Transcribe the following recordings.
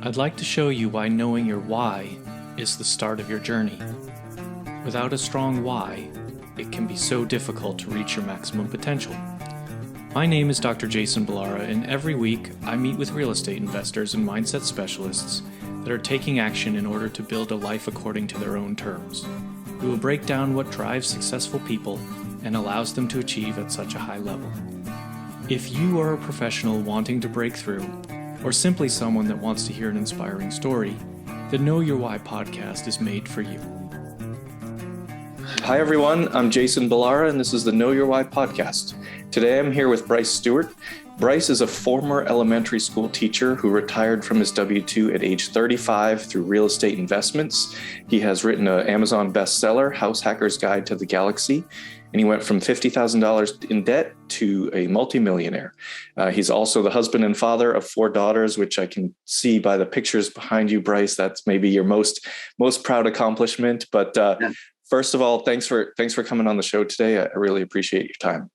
I'd like to show you why knowing your why is the start of your journey. Without a strong why, it can be so difficult to reach your maximum potential. My name is Dr. Jason Balara, and every week I meet with real estate investors and mindset specialists that are taking action in order to build a life according to their own terms. We will break down what drives successful people and allows them to achieve at such a high level. If you are a professional wanting to break through, or simply someone that wants to hear an inspiring story, the Know Your Why podcast is made for you. Hi everyone, I'm Jason Balara and this is the Know Your Why podcast. Today I'm here with Bryce Stewart. Bryce is a former elementary school teacher who retired from his W-2 at age 35 through real estate investments. He has written an Amazon bestseller, House Hacker's Guide to the Galaxy, and he went from $50,000 in debt to a multimillionaire. He's also the husband and father of 4 daughters, which I can see by the pictures behind you, Bryce. That's maybe your most proud accomplishment. But First of all, thanks for coming on the show today. I really appreciate your time.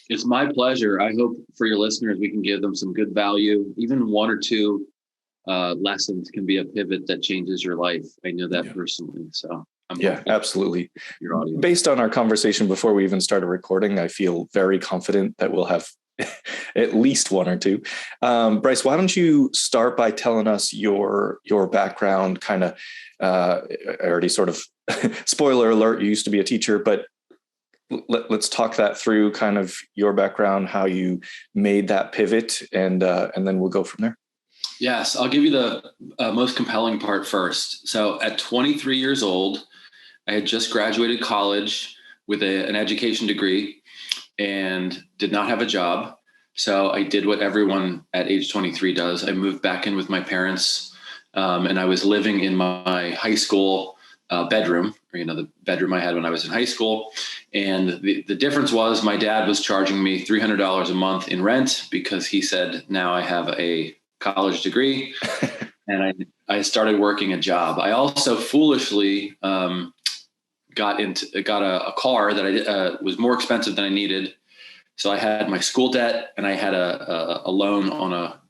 It's my pleasure. I hope for your listeners, we can give them some good value. Even 1 or 2 lessons can be a pivot that changes your life. I know that personally. So absolutely. Your audience. Based on our conversation before we even started recording, I feel very confident that we'll have at least 1 or 2. Bryce, why don't you start by telling us your background? Kind of, I already sort of spoiler alert, you used to be a teacher, but let's talk that through, kind of your background, how you made that pivot, and then we'll go from there. Yes, I'll give you the most compelling part first. So at 23 years old, I had just graduated college with an education degree and did not have a job. So I did what everyone at age 23 does. I moved back in with my parents, and I was living in my high school bedroom, or, the bedroom I had when I was in high school. And the difference was my dad was charging me $300 a month in rent because he said, now I have a college degree. And I started working a job. I also foolishly got a car that was more expensive than I needed. So I had my school debt and I had a loan on a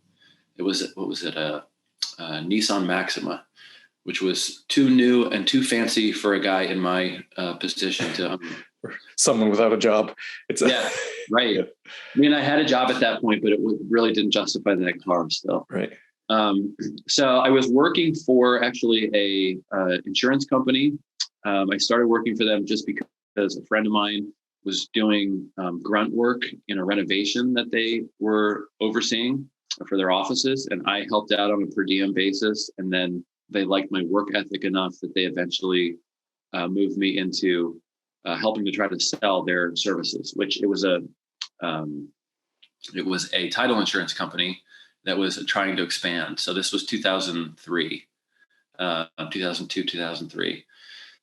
Nissan Maxima, which was too new and too fancy for a guy in my position to someone without a job. Yeah, right. I mean, I had a job at that point, but it really didn't justify that car still. Right. So I was working for actually a insurance company. I started working for them just because a friend of mine was doing grunt work in a renovation that they were overseeing for their offices. And I helped out on a per diem basis. And then they liked my work ethic enough that they eventually moved me into helping to try to sell their services, which it was a title insurance company that was trying to expand. So this was 2002, 2003.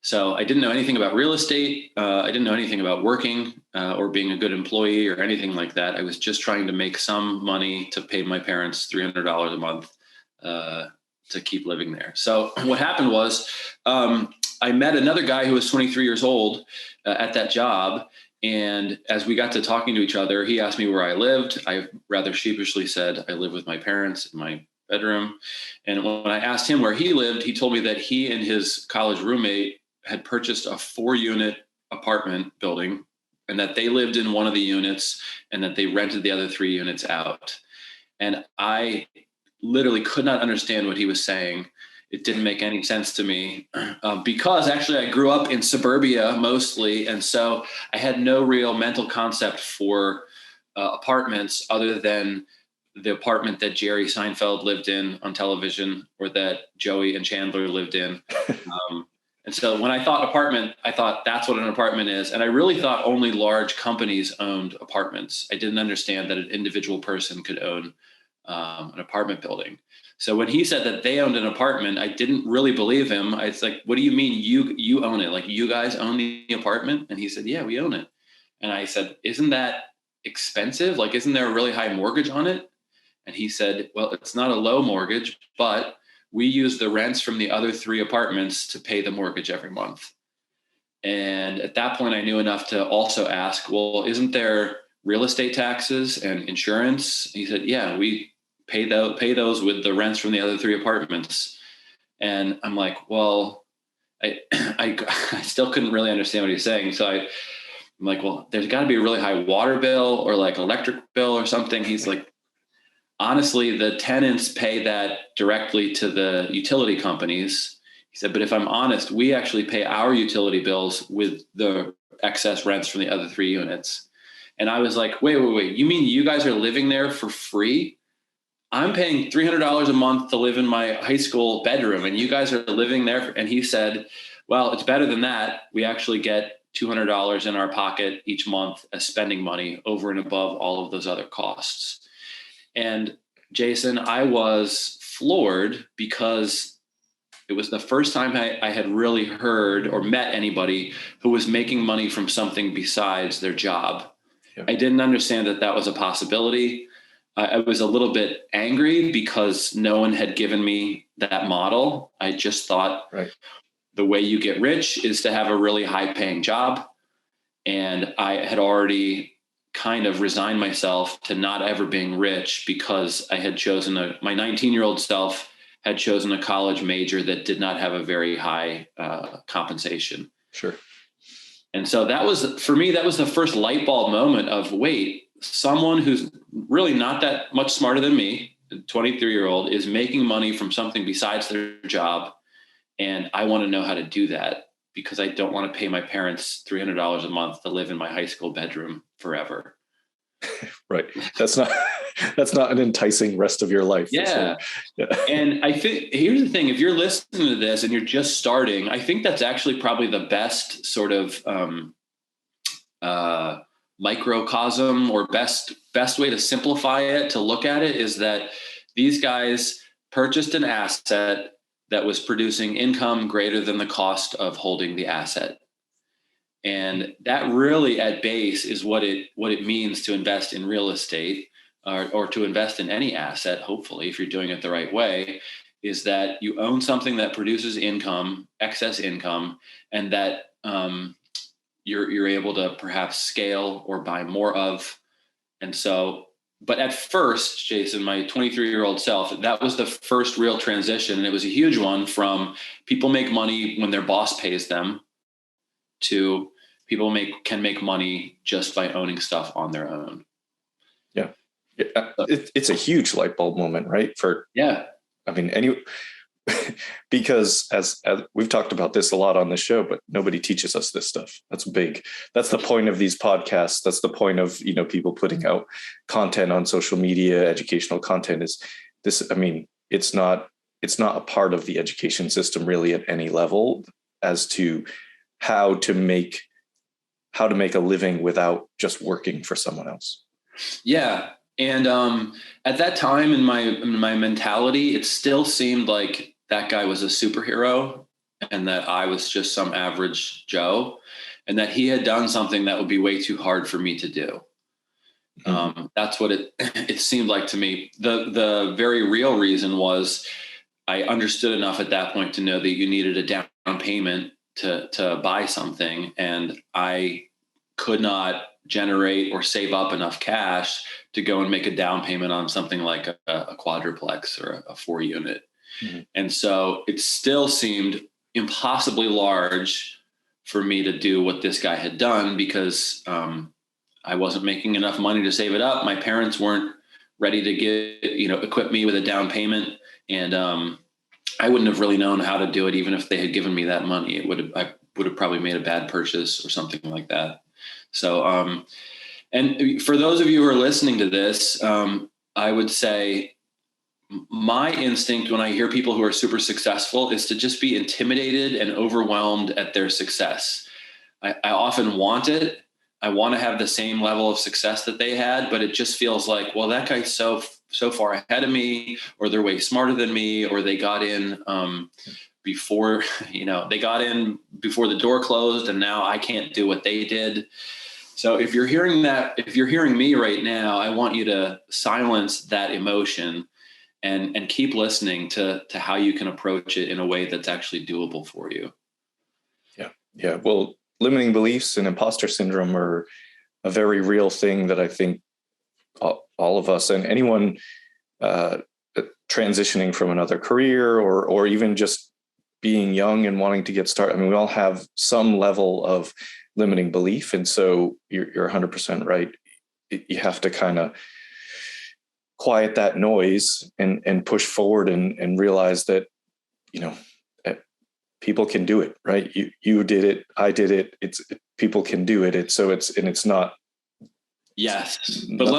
So I didn't know anything about real estate. I didn't know anything about working or being a good employee or anything like that. I was just trying to make some money to pay my parents $300 a month to keep living there. So what happened was I met another guy who was 23 years old at that job. And as we got to talking to each other, he asked me where I lived. I rather sheepishly said, I live with my parents in my bedroom. And when I asked him where he lived, he told me that he and his college roommate had purchased a 4-unit apartment building and that they lived in one of the units and that they rented the other 3 units out. And I literally could not understand what he was saying. It didn't make any sense to me because actually I grew up in suburbia mostly. And so I had no real mental concept for apartments other than the apartment that Jerry Seinfeld lived in on television or that Joey and Chandler lived in. And so when I thought apartment, I thought that's what an apartment is. And I really thought only large companies owned apartments. I didn't understand that an individual person could own an apartment building. So when he said that they owned an apartment, I didn't really believe him. I was like, what do you mean you own it? Like, you guys own the apartment? And he said, yeah, we own it. And I said, isn't that expensive? Like, isn't there a really high mortgage on it? And he said, well, it's not a low mortgage, but we use the rents from the other 3 apartments to pay the mortgage every month. And at that point, I knew enough to also ask, well, isn't there real estate taxes and insurance? He said, yeah, we pay those with the rents from the other 3 apartments. And I'm like, well, I still couldn't really understand what he's saying. So I'm like, well, there's got to be a really high water bill or like electric bill or something. He's like, honestly, the tenants pay that directly to the utility companies. He said, but if I'm honest, we actually pay our utility bills with the excess rents from the other 3 units. And I was like, wait, you mean you guys are living there for free? I'm paying $300 a month to live in my high school bedroom, and you guys are living there. And he said, well, it's better than that. We actually get $200 in our pocket each month as spending money over and above all of those other costs. And Jason, I was floored because it was the first time I had really heard or met anybody who was making money from something besides their job. Yeah. I didn't understand that was a possibility. I was a little bit angry because no one had given me that model. I just thought the way you get rich is to have a really high paying job. And I had already kind of resigned myself to not ever being rich because I had chosen my 19-year-old self had chosen a college major that did not have a very high compensation. Sure. And so that was, for me, that was the first light bulb moment of, wait, someone who's really not that much smarter than me, a 23-year-old, is making money from something besides their job. And I want to know how to do that because I don't want to pay my parents $300 a month to live in my high school bedroom forever. Right. That's not an enticing rest of your life. Yeah. And I think here's the thing, if you're listening to this and you're just starting, I think that's actually probably the best sort of microcosm or best way to simplify it, to look at it, is that these guys purchased an asset that was producing income greater than the cost of holding the asset. And that really at base is what it means to invest in real estate or to invest in any asset. Hopefully, if you're doing it the right way, is that you own something that produces income, excess income, and that you're able to perhaps scale or buy more of. And so, but at first, Jason, my 23-year-old self, that was the first real transition. And it was a huge one from people make money when their boss pays them to people can make money just by owning stuff on their own. Yeah. It's a huge light bulb moment, right? I mean, because as we've talked about this a lot on the show, but nobody teaches us this stuff. That's big. That's the point of these podcasts. That's the point of, people putting out content on social media, educational content is this. I mean, it's not a part of the education system really at any level as to how to make a living without just working for someone else. Yeah. And at that time in my mentality, it still seemed like that guy was a superhero and that I was just some average Joe and that he had done something that would be way too hard for me to do. Mm-hmm. That's what it seemed like to me. The very real reason was I understood enough at that point to know that you needed a down payment to buy something. And I could not generate or save up enough cash to go and make a down payment on something like a quadruplex or a 4-unit. Mm-hmm. And so it still seemed impossibly large for me to do what this guy had done because I wasn't making enough money to save it up. My parents weren't ready to equip me with a down payment. And I wouldn't have really known how to do it, even if they had given me that money. I would have probably made a bad purchase or something like that. So, and for those of you who are listening to this, I would say my instinct when I hear people who are super successful is to just be intimidated and overwhelmed at their success. I often want it. I want to have the same level of success that they had, but it just feels like, well, that guy's so far ahead of me, or they're way smarter than me, or they got in before the door closed and now I can't do what they did. So if you're hearing me right now, I want you to silence that emotion and keep listening to how you can approach it in a way that's actually doable for you. Yeah. Well, limiting beliefs and imposter syndrome are a very real thing that I think all of us and anyone uh, transitioning from another career, or even just being young and wanting to get started. I mean, we all have some level of limiting belief. And so you're 100% right. You have to kind of quiet that noise and push forward and realize that, people can do it, right? You did it. I did it. People can do it. It's not. Yes. But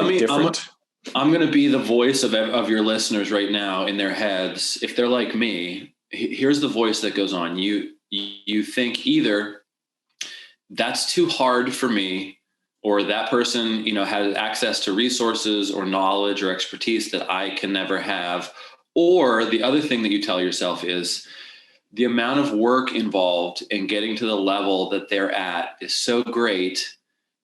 I'm going to be the voice of your listeners right now in their heads. If they're like me, here's the voice that goes on. You think either that's too hard for me, or that person, has access to resources or knowledge or expertise that I can never have. Or the other thing that you tell yourself is the amount of work involved in getting to the level that they're at is so great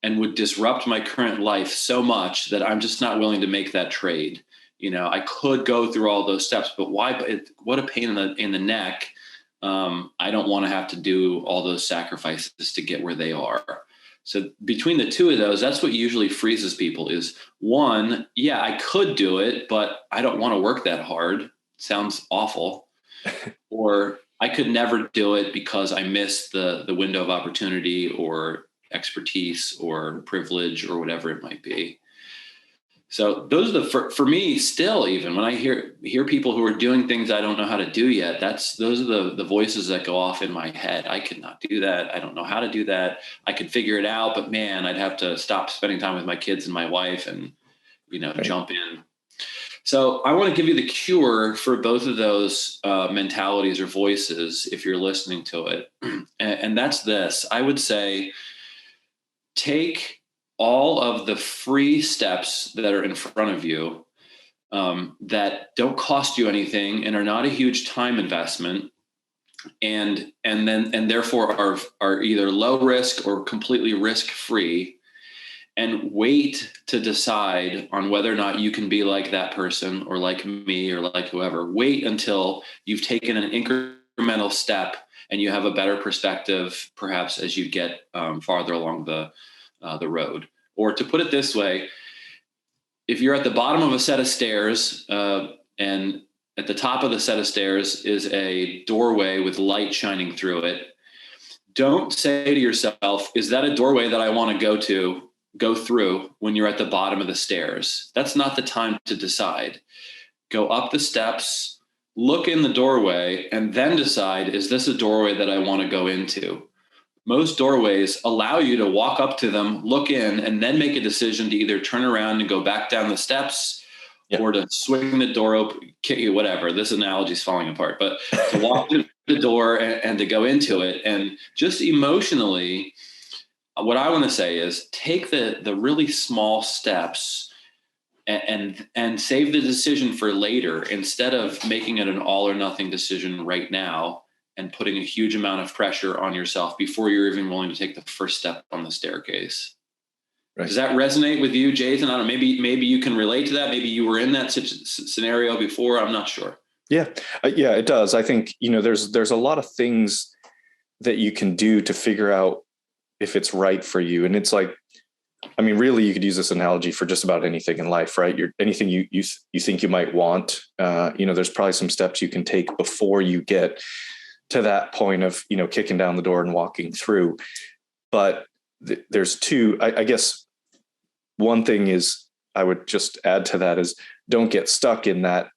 and would disrupt my current life so much that I'm just not willing to make that trade. I could go through all those steps, but why? What a pain in the neck. I don't want to have to do all those sacrifices to get where they are. So between the two of those, that's what usually freezes people is, one, yeah, I could do it, but I don't want to work that hard. Sounds awful. Or I could never do it because I missed the window of opportunity or expertise or privilege or whatever it might be. So those are for me still, even when I hear people who are doing things I don't know how to do yet, those are the voices that go off in my head. I could not do that. I don't know how to do that. I could figure it out, but man, I'd have to stop spending time with my kids and my wife and, right. Jump in. So I want to give you the cure for both of those mentalities or voices if you're listening to it. And that's this. I would say take all of the free steps that are in front of you that don't cost you anything and are not a huge time investment and therefore are either low risk or completely risk free, and wait to decide on whether or not you can be like that person or like me or like whoever. Wait until you've taken an incremental step and you have a better perspective, perhaps as you get farther along the road. Or to put it this way, if you're at the bottom of a set of stairs and at the top of the set of stairs is a doorway with light shining through it, don't say to yourself, is that a doorway that I want to go through when you're at the bottom of the stairs? That's not the time to decide. Go up the steps, look in the doorway, and then decide, is this a doorway that I want to go into? Most doorways allow you to walk up to them, look in, and then make a decision to either turn around and go back down the steps or to swing the door open, whatever. This analogy is falling apart, but to walk to the door and to go into it. And just emotionally, what I want to say is take the really small steps and save the decision for later instead of making it an all or nothing decision right now and putting a huge amount of pressure on yourself before you're even willing to take the first step on the staircase. Right. Does that resonate with you, Jason? I don't know. Maybe you can relate to that. Maybe you were in that scenario before. I'm not sure. Yeah, it does. I think, there's a lot of things that you can do to figure out if it's right for you. And it's like, I mean, really, you could use this analogy for just about anything in life, right? Anything you think you might want, there's probably some steps you can take before you get to that point of, kicking down the door and walking through. But there's two, I guess one thing is I would just add to that is don't get stuck in that,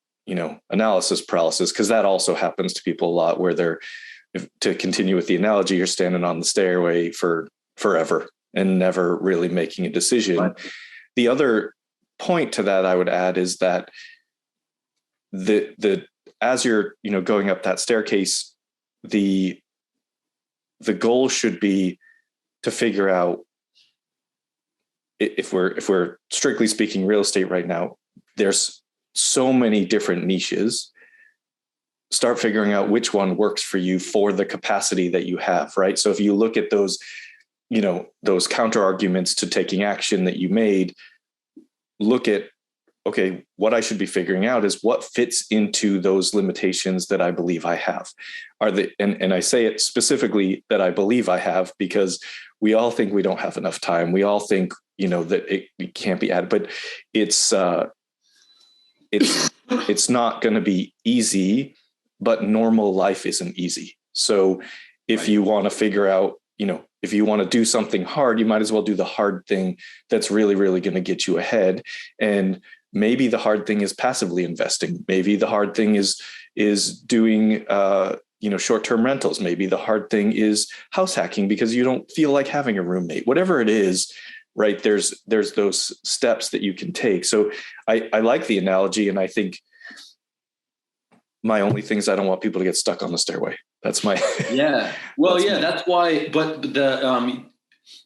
analysis paralysis, because that also happens to people a lot where to continue with the analogy, you're standing on the stairway for forever and never really making a decision. Right. The other point to that I would add is that as you're, going up that staircase, the goal should be to figure out, if we're strictly speaking real estate right now, there's so many different niches. Start figuring out which one works for you for the capacity that you have, right? So if you look at those, those counter arguments to taking action that you made, look at, okay, what I should be figuring out is what fits into those limitations that I believe I have. And I say it specifically that I believe I have because we all think we don't have enough time. We all think, that it can't be added, but it's it's not going to be easy, but normal life isn't easy. So if you want to figure out, if you want to do something hard, you might as well do the hard thing that's really, really going to get you ahead. And maybe the hard thing is passively investing. Maybe the hard thing is doing, short-term rentals. Maybe the hard thing is house hacking because you don't feel like having a roommate. Whatever it is, right? There's those steps that you can take. So I like the analogy, and I think my only thing is I don't want people to get stuck on the stairway. That's my yeah. Well, that's why. But the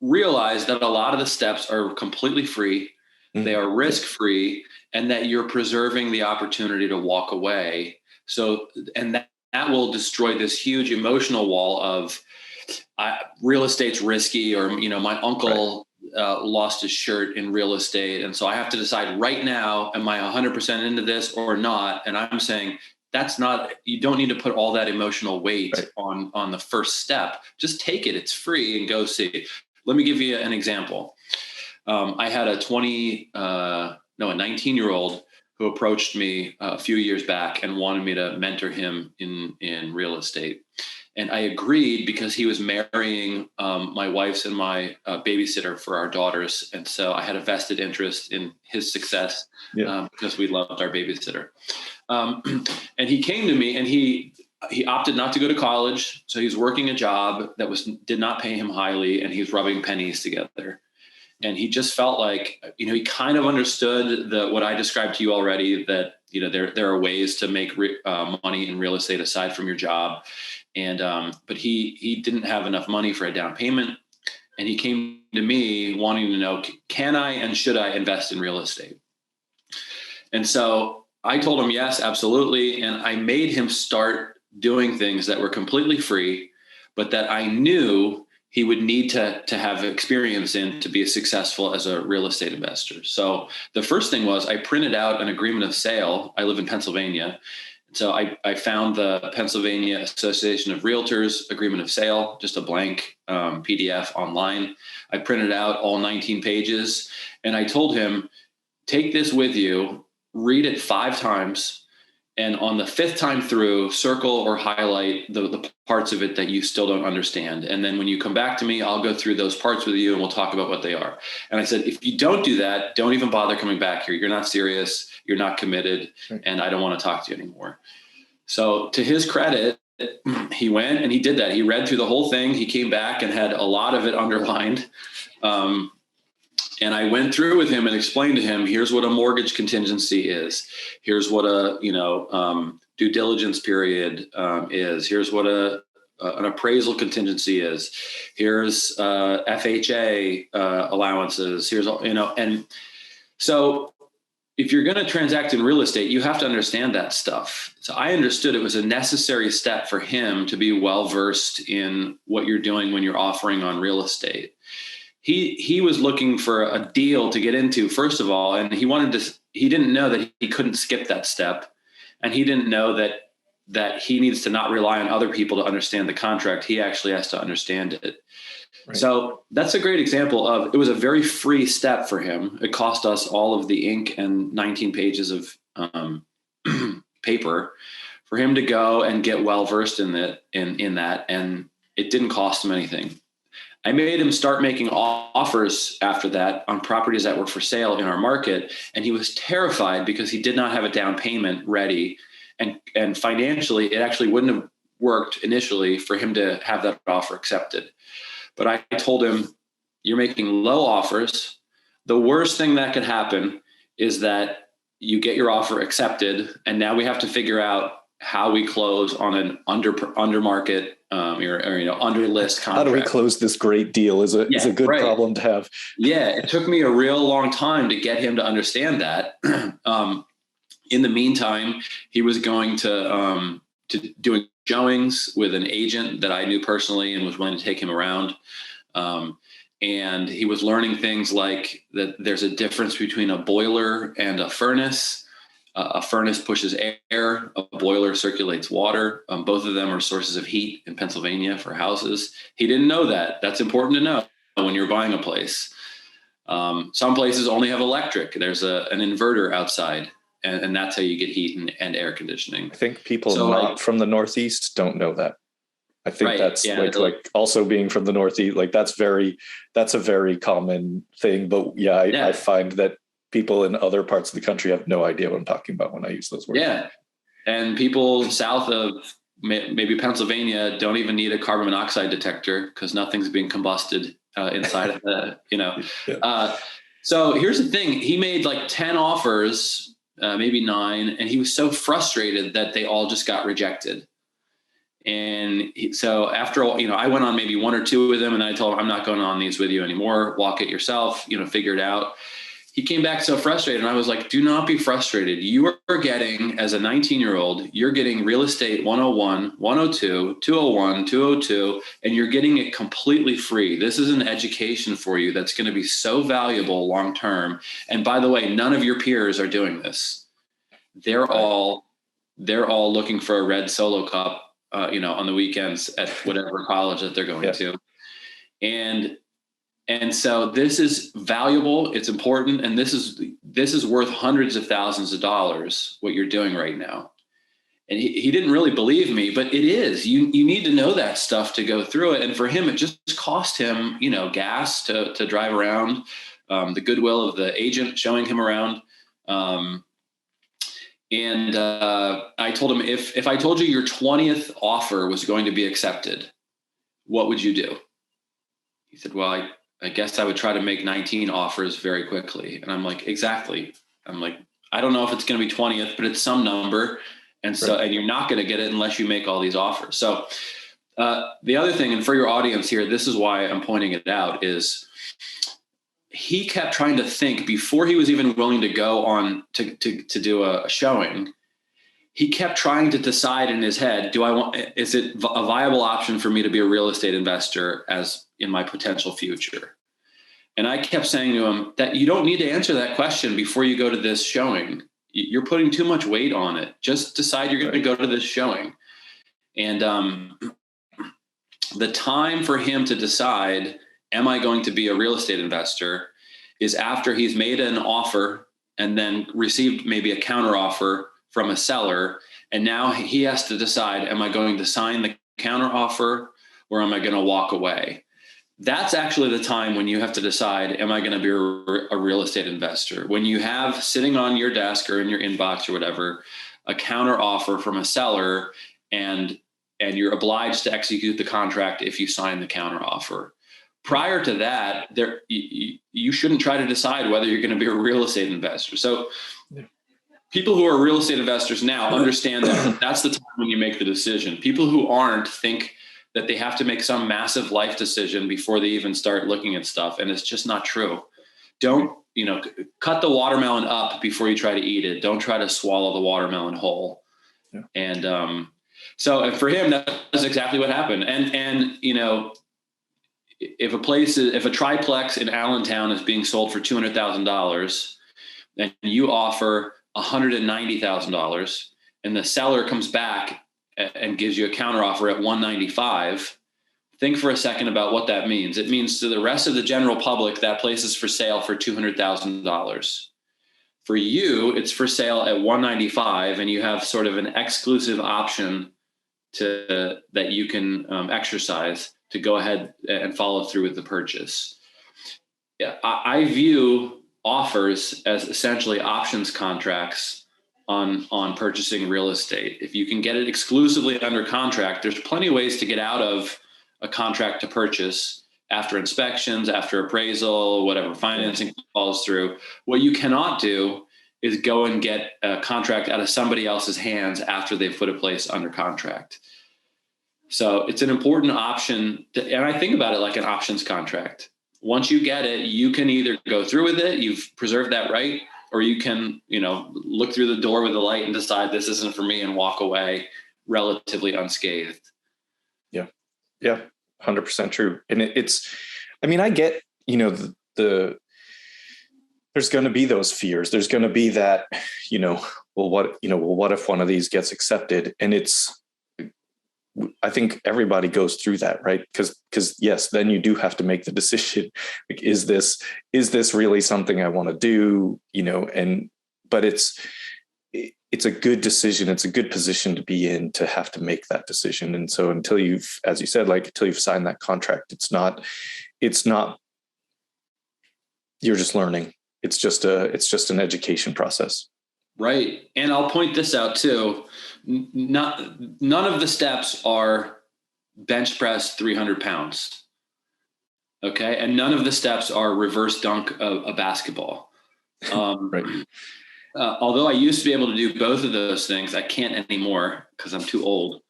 realize that a lot of the steps are completely free. Mm-hmm. They are risk free, and that you're preserving the opportunity to walk away. So, and that will destroy this huge emotional wall of real estate's risky, or my uncle lost his shirt in real estate, and so I have to decide right now: am I 100% into this or not? And I'm saying, that's not, you don't need to put all that emotional weight on the first step. Just take it. It's free and go see. Let me give you an example. I had a 19-year-old who approached me a few years back and wanted me to mentor him in real estate. And I agreed because he was marrying my wife's and my babysitter for our daughters. And so I had a vested interest in his success because we loved our babysitter. And he came to me, and he opted not to go to college. So he was working a job that did not pay him highly, and he was rubbing pennies together. And he just felt like, he kind of understood what I described to you already, that, there are ways to make money in real estate aside from your job. And, but he didn't have enough money for a down payment. And he came to me wanting to know, can I and should I invest in real estate? And so I told him, yes, absolutely. And I made him start doing things that were completely free, but that I knew he would need to have experience in to be successful as a real estate investor. So the first thing was I printed out an agreement of sale. I live in Pennsylvania. So I found the Pennsylvania Association of Realtors agreement of sale, just a blank PDF online. I printed out all 19 pages, and I told him, take this with you, read it 5 times, and on the 5th time through, circle or highlight the parts of it that you still don't understand. And then when you come back to me, I'll go through those parts with you and we'll talk about what they are. And I said, if you don't do that, don't even bother coming back here. You're not serious. You're not committed. And I don't want to talk to you anymore. So to his credit, he went and he did that. He read through the whole thing. He came back and had a lot of it underlined. And I went through with him and explained to him, here's what a mortgage contingency is. Here's what a, due diligence period is. Here's what an appraisal contingency is. Here's FHA allowances. Here's, and so if you're going to transact in real estate, you have to understand that stuff. So I understood it was a necessary step for him to be well-versed in what you're doing when you're offering on real estate. He was looking for a deal to get into, first of all, and he didn't know that he couldn't skip that step. And he didn't know that he needs to not rely on other people to understand the contract. He actually has to understand it. Right. So that's a great example of, it was a very free step for him. It cost us all of the ink and 19 pages of paper for him to go and get well-versed in that. And it didn't cost him anything. I made him start making offers after that on properties that were for sale in our market. And he was terrified because he did not have a down payment ready. And financially, it actually wouldn't have worked initially for him to have that offer accepted. But I told him, you're making low offers. The worst thing that could happen is that you get your offer accepted. And now we have to figure out how we close on an under market under list contract. How do we close this great deal is a good problem to have. Yeah. It took me a real long time to get him to understand that. In the meantime, he was going to doing showings with an agent that I knew personally and was willing to take him around. And he was learning things like that there's a difference between a boiler and a furnace. A furnace pushes air, a boiler circulates water. Both of them are sources of heat in Pennsylvania for houses. He didn't know that. That's important to know when you're buying a place. Some places only have electric. There's an inverter outside. And that's how you get heat and air conditioning. I think people not from the Northeast don't know that. I think that's like also being from the Northeast, like that's a very common thing. But I find that people in other parts of the country have no idea what I'm talking about when I use those words. Yeah. And people south of maybe Pennsylvania don't even need a carbon monoxide detector because nothing's being combusted inside of the, Yeah. So here's the thing. He made like 10 offers, maybe 9, and he was so frustrated that they all just got rejected. And so after all, I went on maybe 1 or 2 with him, and I told him, I'm not going on these with you anymore. Walk it yourself, figure it out. He came back so frustrated, and I was like, do not be frustrated. You are getting, as a 19-year-old, you're getting real estate 101, 102, 201, 202, and you're getting it completely free. This is an education for you that's going to be so valuable long-term. And by the way, none of your peers are doing this. They're all looking for a red Solo cup, on the weekends at whatever college that they're going to. And so this is valuable. It's important. And this is worth hundreds of thousands of dollars, what you're doing right now. And he didn't really believe me, but it is. You need to know that stuff to go through it. And for him, it just cost him, gas to drive around, the goodwill of the agent showing him around. And I told him, if I told you your 20th offer was going to be accepted, what would you do? He said, well, I guess I would try to make 19 offers very quickly. And I'm like, exactly. I'm like, I don't know if it's going to be 20th, but it's some number. And so, and you're not going to get it unless you make all these offers. So the other thing, and for your audience here, this is why I'm pointing it out, is he kept trying to think before he was even willing to go on to do a showing. He kept trying to decide in his head, is it a viable option for me to be a real estate investor as in my potential future? And I kept saying to him that you don't need to answer that question before you go to this showing. You're putting too much weight on it. Just decide you're going to go to this showing. And the time for him to decide, am I going to be a real estate investor, is after he's made an offer and then received maybe a counter offer from a seller. And now he has to decide, am I going to sign the counter offer or am I going to walk away? That's actually the time when you have to decide, am I going to be a real estate investor? When you have sitting on your desk or in your inbox or whatever, a counter offer from a seller, and you're obliged to execute the contract if you sign the counter offer. Prior to that, you shouldn't try to decide whether you're going to be a real estate investor. So people who are real estate investors now understand that that's the time when you make the decision. People who aren't think that they have to make some massive life decision before they even start looking at stuff. And it's just not true. Don't, cut the watermelon up before you try to eat it. Don't try to swallow the watermelon whole. Yeah. And so for him, that's exactly what happened. And if a triplex in Allentown is being sold for $200,000 and you offer $190,000 and the seller comes back and gives you a counteroffer at $195,000, think for a second about what that means. It means to the rest of the general public, that place is for sale for $200,000. For you, it's for sale at $195,000, and you have sort of an exclusive option that you can exercise to go ahead and follow through with the purchase. Yeah, I view offers as essentially options contracts on purchasing real estate. If you can get it exclusively under contract, there's plenty of ways to get out of a contract to purchase after inspections, after appraisal, whatever financing falls through. What you cannot do is go and get a contract out of somebody else's hands after they've put a place under contract. So it's an important option. And I think about it like an options contract. Once you get it, you can either go through with it, you've preserved that right, or you can, look through the door with the light and decide this isn't for me and walk away relatively unscathed. Yeah. 100% true. And I get, there's going to be those fears. There's going to be that, what if one of these gets accepted? And I think everybody goes through that, right? Because yes, then you do have to make the decision. Like, is this really something I want to do? But it's a good decision. It's a good position to be in, to have to make that decision. And so until you've, as you said, like until you've signed that contract, it's not, you're just learning. It's just an education process. Right. And I'll point this out too. None of the steps are bench press 300 pounds. Okay. And none of the steps are reverse dunk a basketball. Right. Although I used to be able to do both of those things, I can't anymore because I'm too old.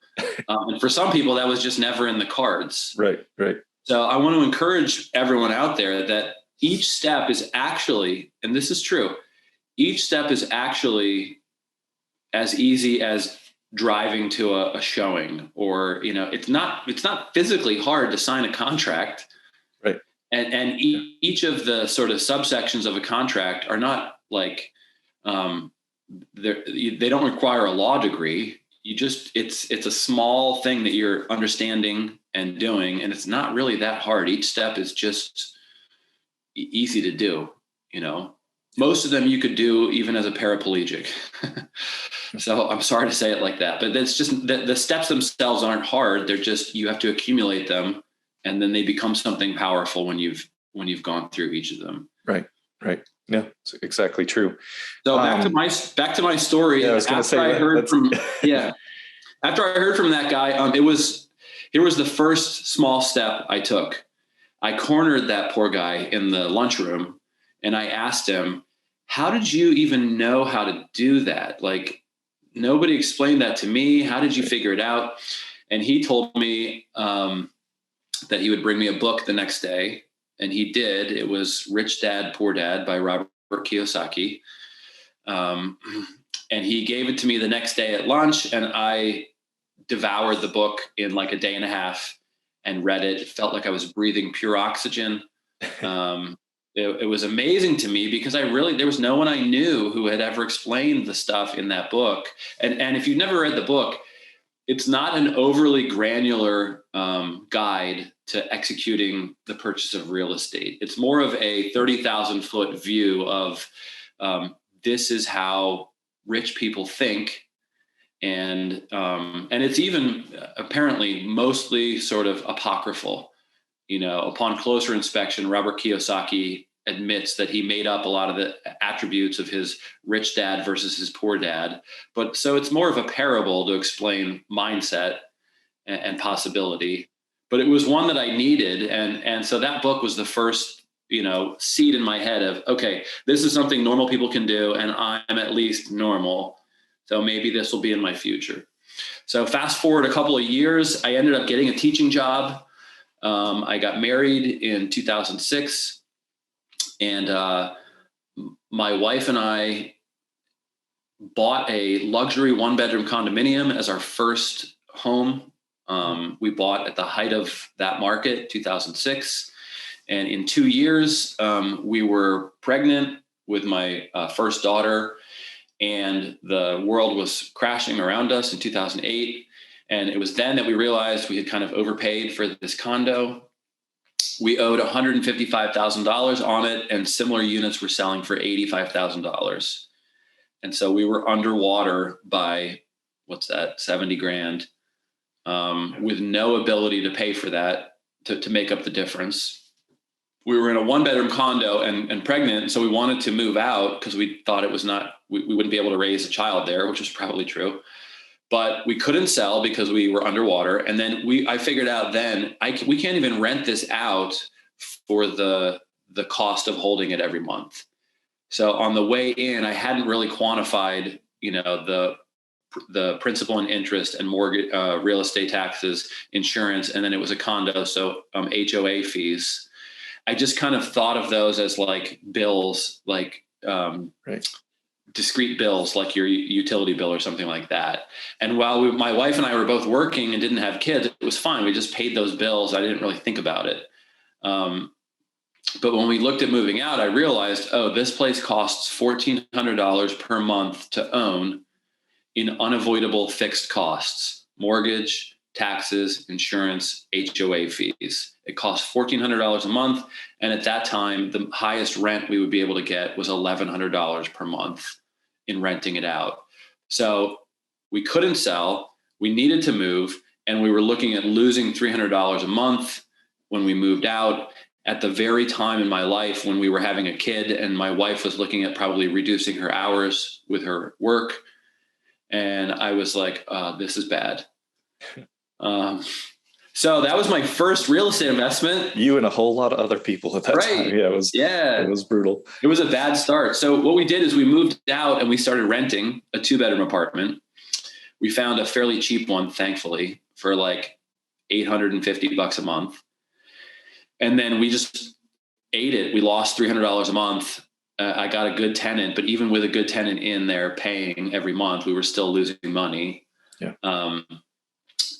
And for some people, that was just never in the cards. Right. Right. So I want to encourage everyone out there that each step is actually, and this is true, each step is actually as easy as driving to a showing, or, it's not physically hard to sign a contract. Right. And each of the sort of subsections of a contract are not like, they don't require a law degree. It's a small thing that you're understanding and doing, and it's not really that hard. Each step is just easy to do, most of them you could do even as a paraplegic. So I'm sorry to say it like that, but that's just the steps themselves aren't hard. They're just, you have to accumulate them, and then they become something powerful when you've gone through each of them. Right. Right. Yeah, it's exactly true. So back to my story. Yeah, I was going to say after I heard from that guy, here was the first small step I took. I cornered that poor guy in the lunchroom, and I asked him, "How did you even know how to do that? Like, nobody explained that to me. How did you figure it out?" And he told me that he would bring me a book the next day. And he did. It was Rich Dad, Poor Dad by Robert Kiyosaki. And he gave it to me the next day at lunch, and I devoured the book in like a day and a half and read it. It felt like I was breathing pure oxygen. It was amazing to me because there was no one I knew who had ever explained the stuff in that book. And if you've never read the book, it's not an overly granular guide to executing the purchase of real estate. It's more of a 30,000 foot view of this is how rich people think. And it's even apparently mostly sort of apocryphal. Upon closer inspection, Robert Kiyosaki admits that he made up a lot of the attributes of his rich dad versus his poor dad. But so it's more of a parable to explain mindset and possibility. But it was one that I needed. And so that book was the first, seed in my head of, okay, this is something normal people can do, and I'm at least normal. So maybe this will be in my future. So fast forward a couple of years, I ended up getting a teaching job. I got married in 2006, and my wife and I bought a luxury one-bedroom condominium as our first home. We bought at the height of that market, 2006. And in 2 years, we were pregnant with my first daughter, and the world was crashing around us in 2008. And it was then that we realized we had kind of overpaid for this condo. We owed $155,000 on it, and similar units were selling for $85,000. And so we were underwater by, $70,000, with no ability to pay for that to make up the difference. We were in a one-bedroom condo and pregnant, so we wanted to move out because we thought it was we wouldn't be able to raise a child there, which was probably true. But we couldn't sell because we were underwater. And then I figured out then we can't even rent this out for the cost of holding it every month. So on the way in, I hadn't really quantified, the principal and interest and mortgage, real estate taxes, insurance, and then it was a condo, so HOA fees. I just kind of thought of those as like bills, like discrete bills, like your utility bill or something like that. And while my wife and I were both working and didn't have kids, it was fine. We just paid those bills. I didn't really think about it. But when we looked at moving out, I realized, this place costs $1,400 per month to own in unavoidable fixed costs: mortgage, taxes, insurance, HOA fees. It costs $1,400 a month. And at that time, the highest rent we would be able to get was $1,100 per month in renting it out. So we couldn't sell, we needed to move, and we were looking at losing $300 a month when we moved out at the very time in my life when we were having a kid, and my wife was looking at probably reducing her hours with her work. And I was like, this is bad. So that was my first real estate investment. You and a whole lot of other people at that time. Yeah, it was brutal. It was a bad start. So what we did is we moved out and we started renting a 2-bedroom apartment. We found a fairly cheap one, thankfully, for like $850 a month. And then we just ate it. We lost $300 a month. I got a good tenant, but even with a good tenant in there paying every month, we were still losing money. Yeah.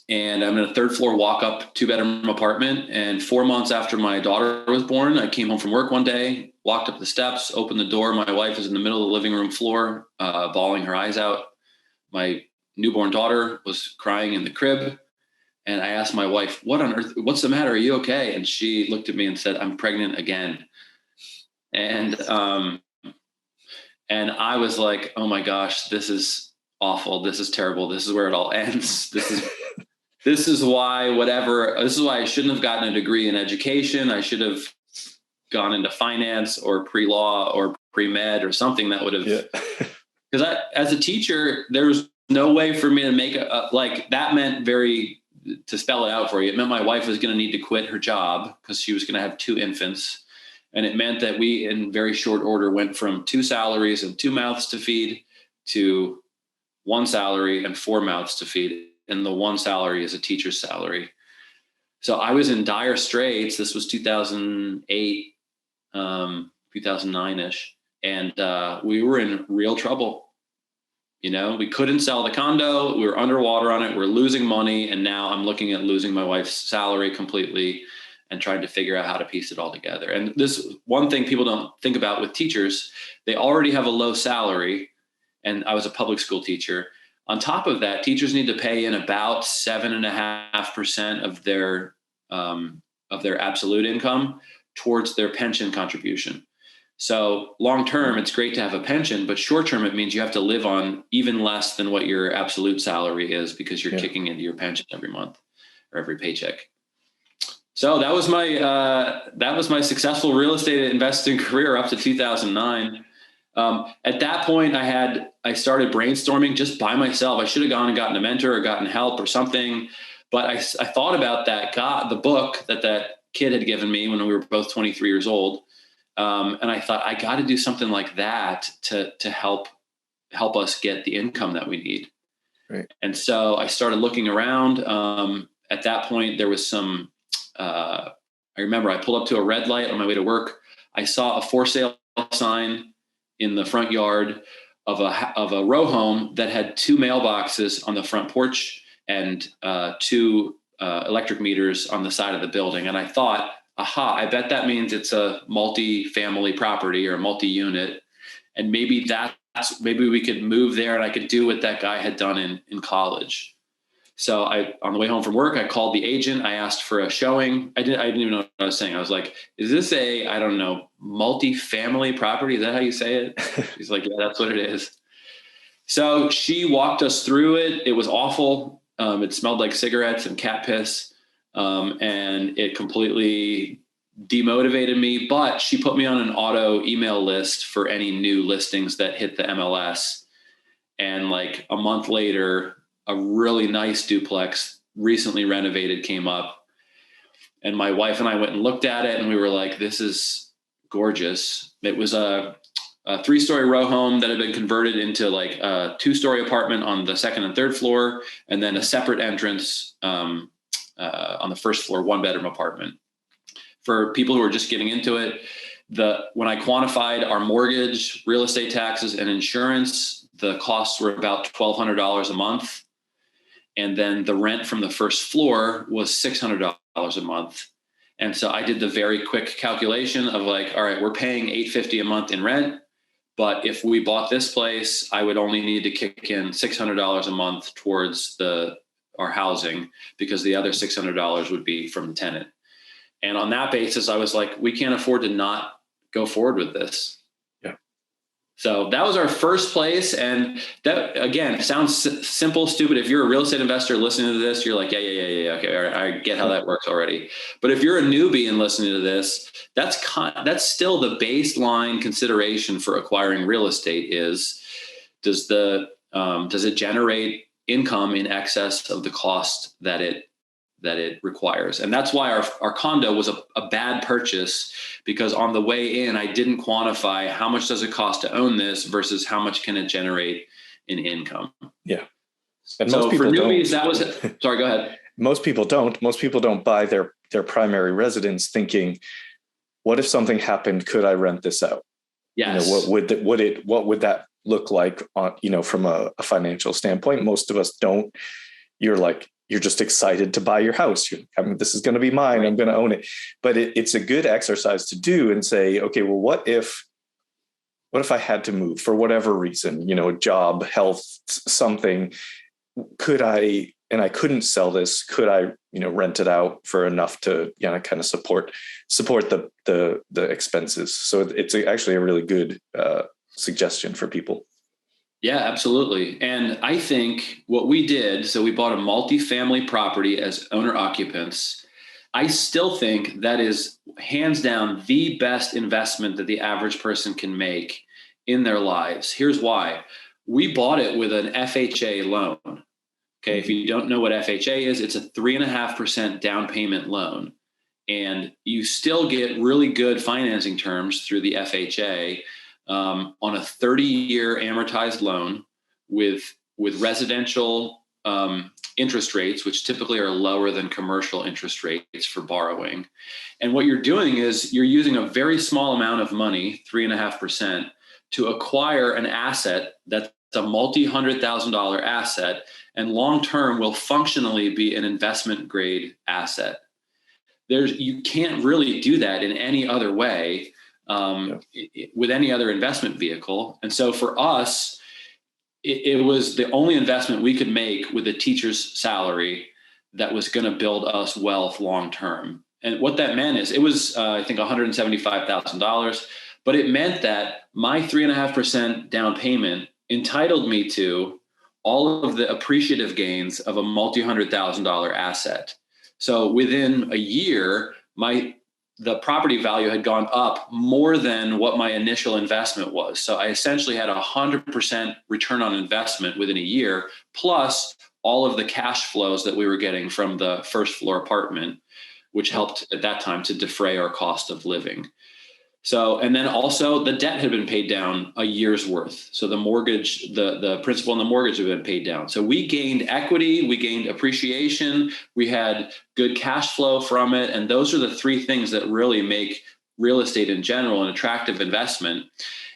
And I'm in a 3rd floor walk-up 2-bedroom apartment. And 4 months after my daughter was born, I came home from work one day, walked up the steps, opened the door. My wife was in the middle of the living room floor, bawling her eyes out. My newborn daughter was crying in the crib. And I asked my wife, what on earth, what's the matter? Are you okay? And she looked at me and said, I'm pregnant again. And I was like, oh my gosh, this is awful. This is terrible. This is where it all ends. This is why I shouldn't have gotten a degree in education. I should have gone into finance or pre-law or pre-med or something that would have, because as a teacher, there was no way for me to make that meant to spell it out for you. It meant my wife was going to need to quit her job because she was going to have 2 infants. And it meant that we, in very short order, went from 2 salaries and 2 mouths to feed to 1 salary and 4 mouths to feed. And the 1 salary is a teacher's salary. So I was in dire straits. This was 2008, 2009-ish. And we were in real trouble. We couldn't sell the condo. We were underwater on it. We're losing money. And now I'm looking at losing my wife's salary completely and trying to figure out how to piece it all together. And this one thing people don't think about with teachers, they already have a low salary. And I was a public school teacher. On top of that, teachers need to pay in about 7.5% of their absolute income towards their pension contribution. So long-term, it's great to have a pension, but short-term, it means you have to live on even less than what your absolute salary is because you're kicking into your pension every month or every paycheck. So that was my successful real estate investing career up to 2009. At that point, I started brainstorming just by myself. I should have gone and gotten a mentor or gotten help or something. But I thought about the book that kid had given me when we were both 23 years old. And I thought, I got to do something like that to help us get the income that we need. Right. And so I started looking around. At that point, there was some, I remember I pulled up to a red light on my way to work. I saw a for sale sign in the front yard of a row home that had 2 mailboxes on the front porch and 2 electric meters on the side of the building. And I thought, I bet that means it's a multi-family property or a multi-unit. And maybe we could move there and I could do what that guy had done in college. So on the way home from work, I called the agent. I asked for a showing. I didn't even know what I was saying. I was like, is this I don't know, multi-family property? Is that how you say it? She's like, yeah, that's what it is. So she walked us through it. It was awful. It smelled like cigarettes and cat piss. And it completely demotivated me, but she put me on an auto email list for any new listings that hit the MLS. And like a month later, a really nice duplex, recently renovated, came up. And my wife and I went and looked at it and we were like, this is gorgeous. It was a 3-story row home that had been converted into like a 2-story apartment on the 2nd and 3rd floor, and then a separate entrance on the 1st floor, 1-bedroom apartment. For people who are just getting into it, when I quantified our mortgage, real estate taxes, and insurance, the costs were about $1,200 a month. And then the rent from the 1st floor was $600 a month. And so I did the very quick calculation of like, all right, we're paying $850 a month in rent. But if we bought this place, I would only need to kick in $600 a month towards our housing, because the other $600 would be from the tenant. And on that basis, I was like, we can't afford to not go forward with this. Yeah. So that was our first place. And that, again, sounds simple, stupid. If you're a real estate investor listening to this, you're like, yeah. Okay. All right, I get how that works already. But if you're a newbie and listening to this, that's still the baseline consideration for acquiring real estate is, does it generate income in excess of the cost that it requires? And that's why our condo was a bad purchase, because on the way in, I didn't quantify how much does it cost to own this versus how much can it generate in income. Yeah. And so most people for newbies, don't. Sorry, go ahead. Most people don't buy their primary residence thinking, what if something happened? Could I rent this out? Yes. What would that look like on, from a financial standpoint? Most of us don't. You're just excited to buy your house. This is going to be mine. Right. I'm going to own it. But it's a good exercise to do and say, okay, well, what if I had to move for whatever reason, job, health, something? Could I, and I couldn't sell this, could I, rent it out for enough to, kind of support the expenses? So it's actually a really good suggestion for people. Yeah, absolutely. And I think what we did, so we bought a multifamily property as owner occupants. I still think that is hands down the best investment that the average person can make in their lives. Here's why. We bought it with an FHA loan. Okay. If you don't know what FHA is, it's a 3.5% down payment loan. And you still get really good financing terms through the FHA. On a 30-year amortized loan with residential interest rates, which typically are lower than commercial interest rates for borrowing. And what you're doing is you're using a very small amount of money, 3.5%, to acquire an asset that's a multi-$100,000 asset, and long-term will functionally be an investment grade asset. You can't really do that in any other way. With any other investment vehicle. And so for us, it was the only investment we could make with a teacher's salary that was going to build us wealth long-term. And what that meant is it was, I think, $175,000, but it meant that my 3.5% down payment entitled me to all of the appreciative gains of a multi-$100,000 asset. So within a year, the property value had gone up more than what my initial investment was. So I essentially had 100% return on investment within a year, plus all of the cash flows that we were getting from the first floor apartment, which helped at that time to defray our cost of living. So, and then also the debt had been paid down a year's worth. So the mortgage, the principal and the mortgage had been paid down. So we gained equity, we gained appreciation, we had good cash flow from it. And those are the three things that really make real estate in general an attractive investment.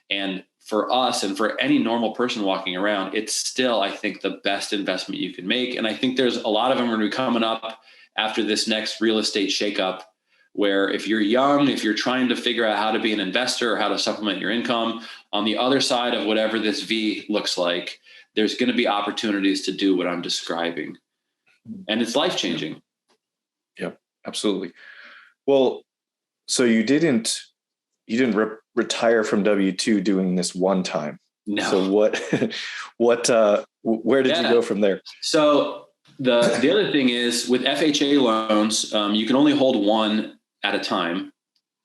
And for us and for any normal person walking around, it's still, I think, the best investment you can make. And I think there's a lot of them going to be coming up after this next real estate shakeup, where if you're young, if you're trying to figure out how to be an investor or how to supplement your income, on the other side of whatever this V looks like, there's going to be opportunities to do what I'm describing. And it's life-changing. Yep, absolutely. Well, so you didn't retire from W-2 doing this one time. No. So where did you go from there? So the other thing is with FHA loans, you can only hold one at a time.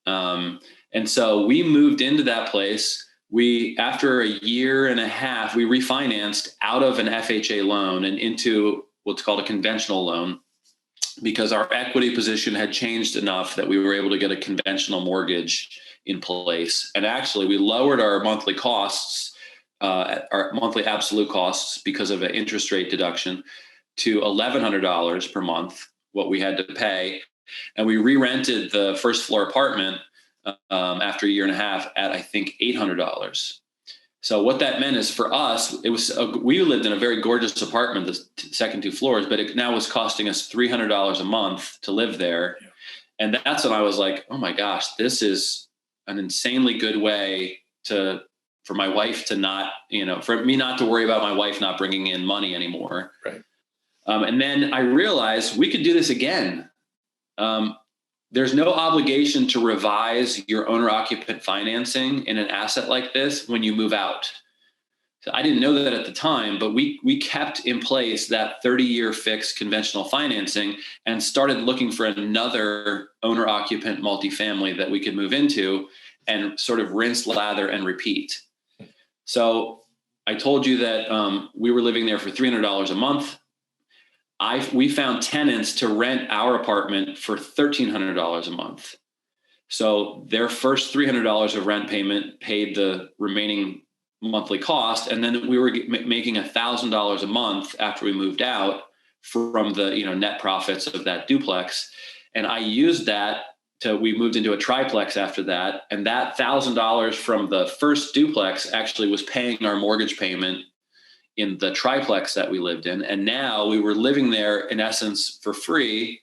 And so we moved into that place. After a year and a half, we refinanced out of an FHA loan and into what's called a conventional loan, because our equity position had changed enough that we were able to get a conventional mortgage in place. And actually we lowered our monthly costs, our monthly absolute costs, because of an interest rate deduction, to $1,100 per month, what we had to pay. And we re-rented the first floor apartment after a year and a half at, I think, $800. So what that meant is for us, we lived in a very gorgeous apartment, the second two floors, but it now was costing us $300 a month to live there. Yeah. And that's when I was like, oh my gosh, this is an insanely good way for my wife to not, for me not to worry about my wife not bringing in money anymore. Right. And then I realized we could do this again. there's no obligation to revise your owner occupant financing in an asset like this when you move out. So I didn't know that at the time, but we kept in place that 30-year fixed conventional financing and started looking for another owner occupant multifamily that we could move into and sort of rinse, lather, and repeat. So I told you that we were living there for $300 a month. We found tenants to rent our apartment for $1,300 a month. So their first $300 of rent payment paid the remaining monthly cost. And then we were making $1,000 a month after we moved out from the, net profits of that duplex. And I used that we moved into a triplex after that. And that $1,000 from the first duplex actually was paying our mortgage payment in the triplex that we lived in. And now we were living there in essence for free.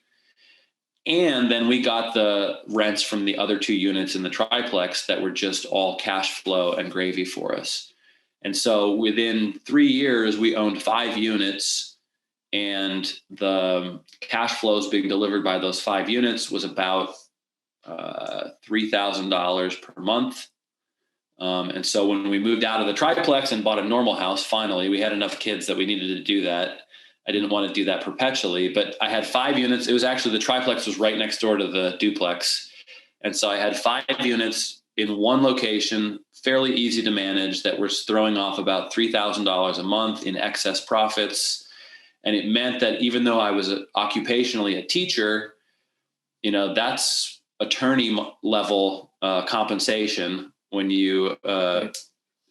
And then we got the rents from the other 2 units in the triplex that were just all cash flow and gravy for us. And so within 3 years, we owned 5 units, and the cash flows being delivered by those 5 units was about $3,000 per month. And so when we moved out of the triplex and bought a normal house, finally, we had enough kids that we needed to do that. I didn't want to do that perpetually, but I had 5 units. It was actually, the triplex was right next door to the duplex. And so I had 5 units in one location, fairly easy to manage, that were throwing off about $3,000 a month in excess profits. And it meant that even though I was occupationally a teacher, that's attorney level compensation when you,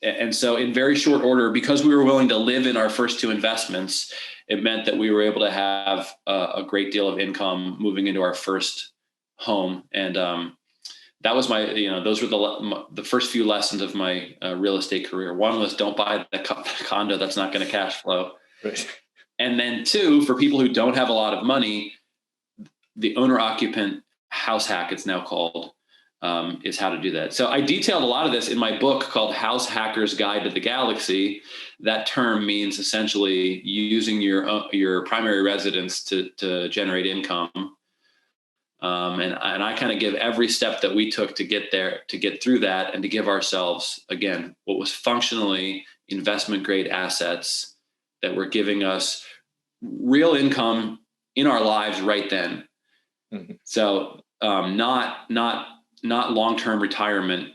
and so in very short order, because we were willing to live in our first 2 investments, it meant that we were able to have a great deal of income moving into our first home. And that was my, those were the first few lessons of my real estate career. One was, don't buy the condo that's not going to cash flow. Right. And then 2, for people who don't have a lot of money, the owner occupant house hack, it's now called, is how to do that. So I detailed a lot of this in my book called House Hacker's Guide to the Galaxy. That term means essentially using your primary residence to generate income. And I kind of give every step that we took to get there, to get through that, and to give ourselves, again, what was functionally investment grade assets that were giving us real income in our lives right then. Mm-hmm. So not long-term retirement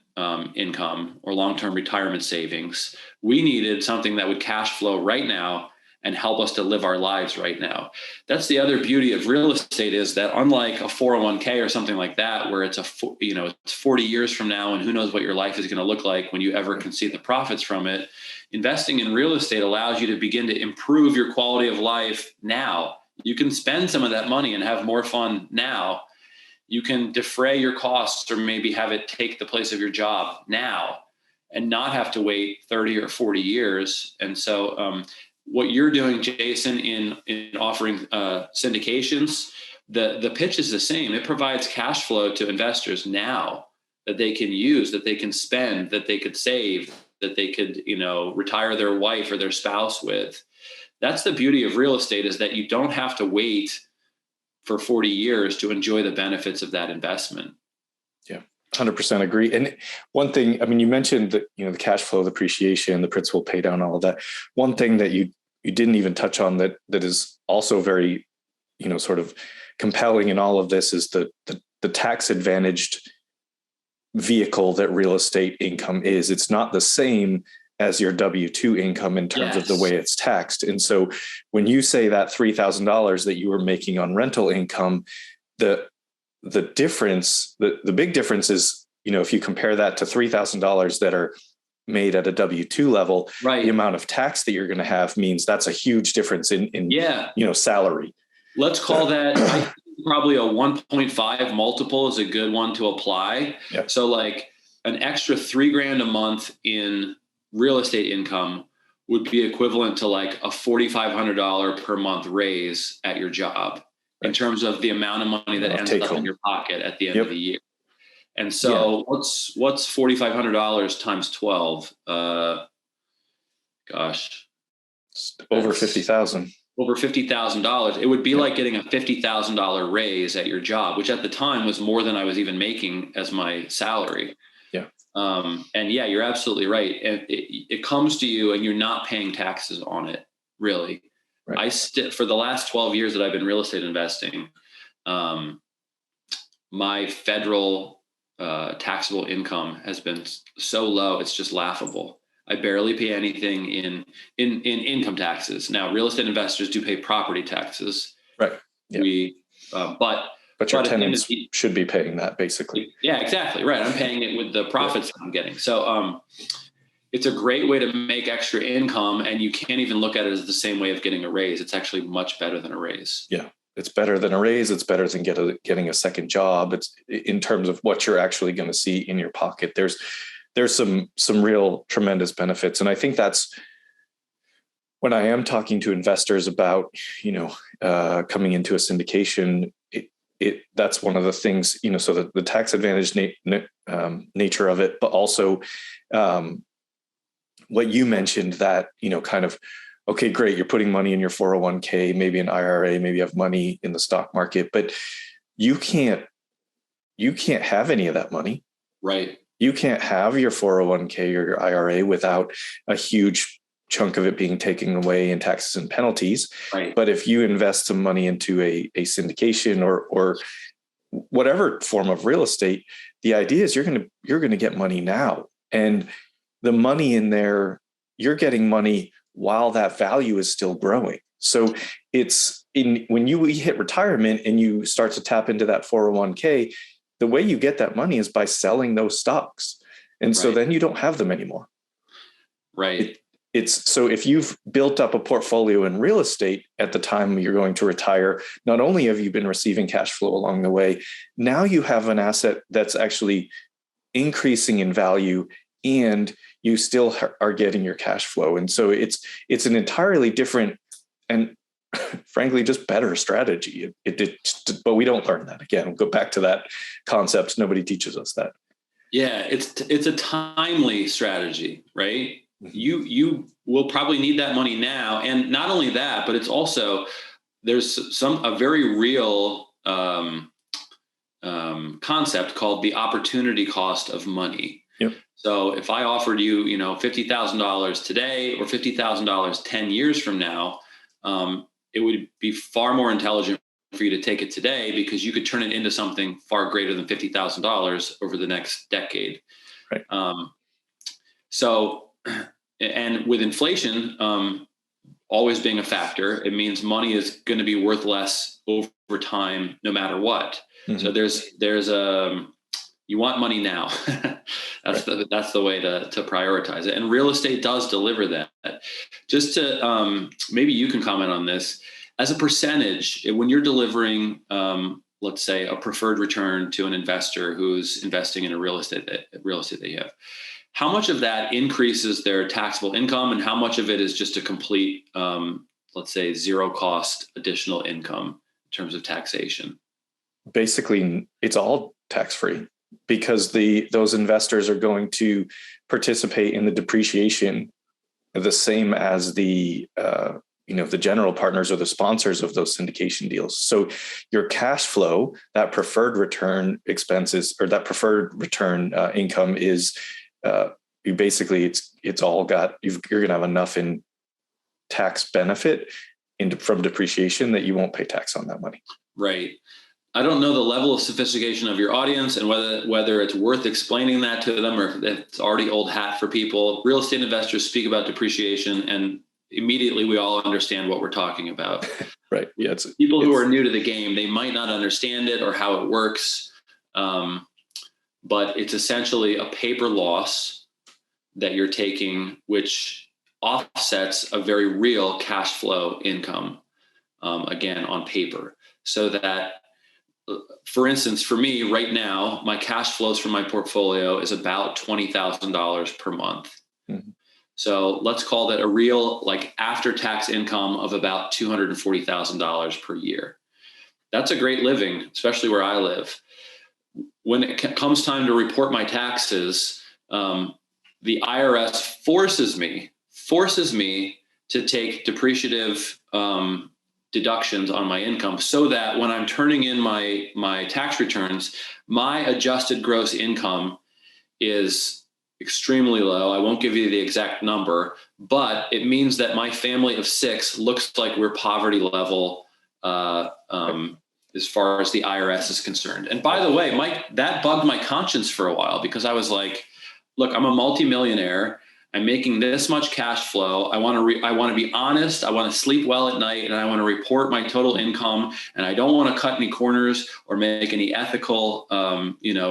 income or long-term retirement savings. We needed something that would cash flow right now and help us to live our lives right now. That's the other beauty of real estate, is that unlike a 401k or something like that, where it's it's 40 years from now and who knows what your life is going to look like when you ever can see the profits from it, investing in real estate allows you to begin to improve your quality of life now. You can spend some of that money and have more fun now. You can defray your costs or maybe have it take the place of your job now and not have to wait 30 or 40 years. And so what you're doing, Jason, in offering syndications, the pitch is the same. It provides cash flow to investors now that they can use, that they can spend, that they could save, that they could, retire their wife or their spouse with. That's the beauty of real estate, is that you don't have to wait for 40 years to enjoy the benefits of that investment. Yeah, 100% agree. And one thing, you mentioned that, the cash flow, the appreciation, the principal pay down, all of that. One thing that you didn't even touch on that is also very, sort of compelling in all of this is the tax advantaged vehicle that real estate income is. It's not the same as your W-2 income in terms of the way it's taxed. And so when you say that $3,000 that you were making on rental income, the difference, the big difference is, if you compare that to $3,000 that are made at a W-2 level, right, the amount of tax that you're going to have means that's a huge difference in salary. Let's call that, I think probably a 1.5 multiple is a good one to apply. Yeah. So like an extra $3,000 a month in real estate income would be equivalent to like a $4,500 per month raise at your job, right, in terms of the amount of money that ends up in your pocket at the end of the year. And so what's $4,500 times 12? Over 50,000. over $50,000, it would be like getting a $50,000 raise at your job, which at the time was more than I was even making as my salary. Yeah. And yeah, you're absolutely right. And it comes to you and you're not paying taxes on it, really. Right. For the last 12 years that I've been real estate investing, my federal taxable income has been so low, it's just laughable. I barely pay anything in income taxes. Now, real estate investors do pay property taxes. Right. Yeah. But your tenants should be paying that, basically. Yeah, exactly. Right. I'm paying it with the profits that I'm getting. So it's a great way to make extra income, and you can't even look at it as the same way of getting a raise. It's actually much better than a raise. Yeah. It's better than a raise. It's better than getting a second job. It's in terms of what you're actually going to see in your pocket. There's some real tremendous benefits. And I think that's when I am talking to investors about, coming into a syndication, that's one of the things, so the tax advantage nature of it, but also what you mentioned that, kind of, okay, great. You're putting money in your 401k, maybe an IRA, maybe you have money in the stock market, but you can't have any of that money. Right. You can't have your 401k or your IRA without a huge chunk of it being taken away in taxes and penalties. Right. But if you invest some money into a syndication or whatever form of real estate, the idea is you're going to get money now. And the money in there, you're getting money while that value is still growing. So when you hit retirement and you start to tap into that 401k, the way you get that money is by selling those stocks. And so then you don't have them anymore. Right. So if you've built up a portfolio in real estate at the time you're going to retire, not only have you been receiving cash flow along the way, now you have an asset that's actually increasing in value and you still are getting your cash flow. And so it's an entirely different and frankly, just better strategy. But we don't learn that. Again, we'll go back to that concept. Nobody teaches us that. Yeah, it's a timely strategy, right? You will probably need that money now. And not only that, but it's also, there's a very real concept called the opportunity cost of money. Yep. So if I offered you, $50,000 today or $50,000 10 years from now, it would be far more intelligent for you to take it today because you could turn it into something far greater than $50,000 over the next decade. Right. And with inflation always being a factor, it means money is going to be worth less over time, no matter what. Mm-hmm. So there's you want money now. That's the way to prioritize it. And real estate does deliver that. Just to, maybe you can comment on this as a percentage, when you're delivering, let's say a preferred return to an investor who's investing in a real estate that you have, how much of that increases their taxable income and how much of it is just a complete, let's say, zero cost additional income in terms of taxation? Basically, it's all tax-free because those investors are going to participate in the depreciation the same as the general partners or the sponsors of those syndication deals. So your cash flow, that preferred return expenses or that preferred return income is it's all got, you're going to have enough in tax benefit from depreciation that you won't pay tax on that money. Right. I don't know the level of sophistication of your audience and whether it's worth explaining that to them or if it's already old hat for people. Real estate investors speak about depreciation and immediately we all understand what we're talking about. Right. Yeah. People who are new to the game, they might not understand it or how it works. But it's essentially a paper loss that you're taking, which offsets a very real cash flow income, again, on paper. So that, for instance, for me right now, my cash flows from my portfolio is about $20,000 per month. Mm-hmm. So let's call that a real, after-tax income of about $240,000 per year. That's a great living, especially where I live. When it comes time to report my taxes, the IRS forces me to take depreciative deductions on my income, so that when I'm turning in my tax returns, my adjusted gross income is extremely low. I won't give you the exact number, but it means that my family of 6 looks like we're poverty level as far as the IRS is concerned. And by the way, Mike, that bugged my conscience for a while, because I was like, look, I'm a multimillionaire. I'm making this much cash flow. I want to be honest. I want to sleep well at night, and I want to report my total income. And I don't want to cut any corners or make any ethical,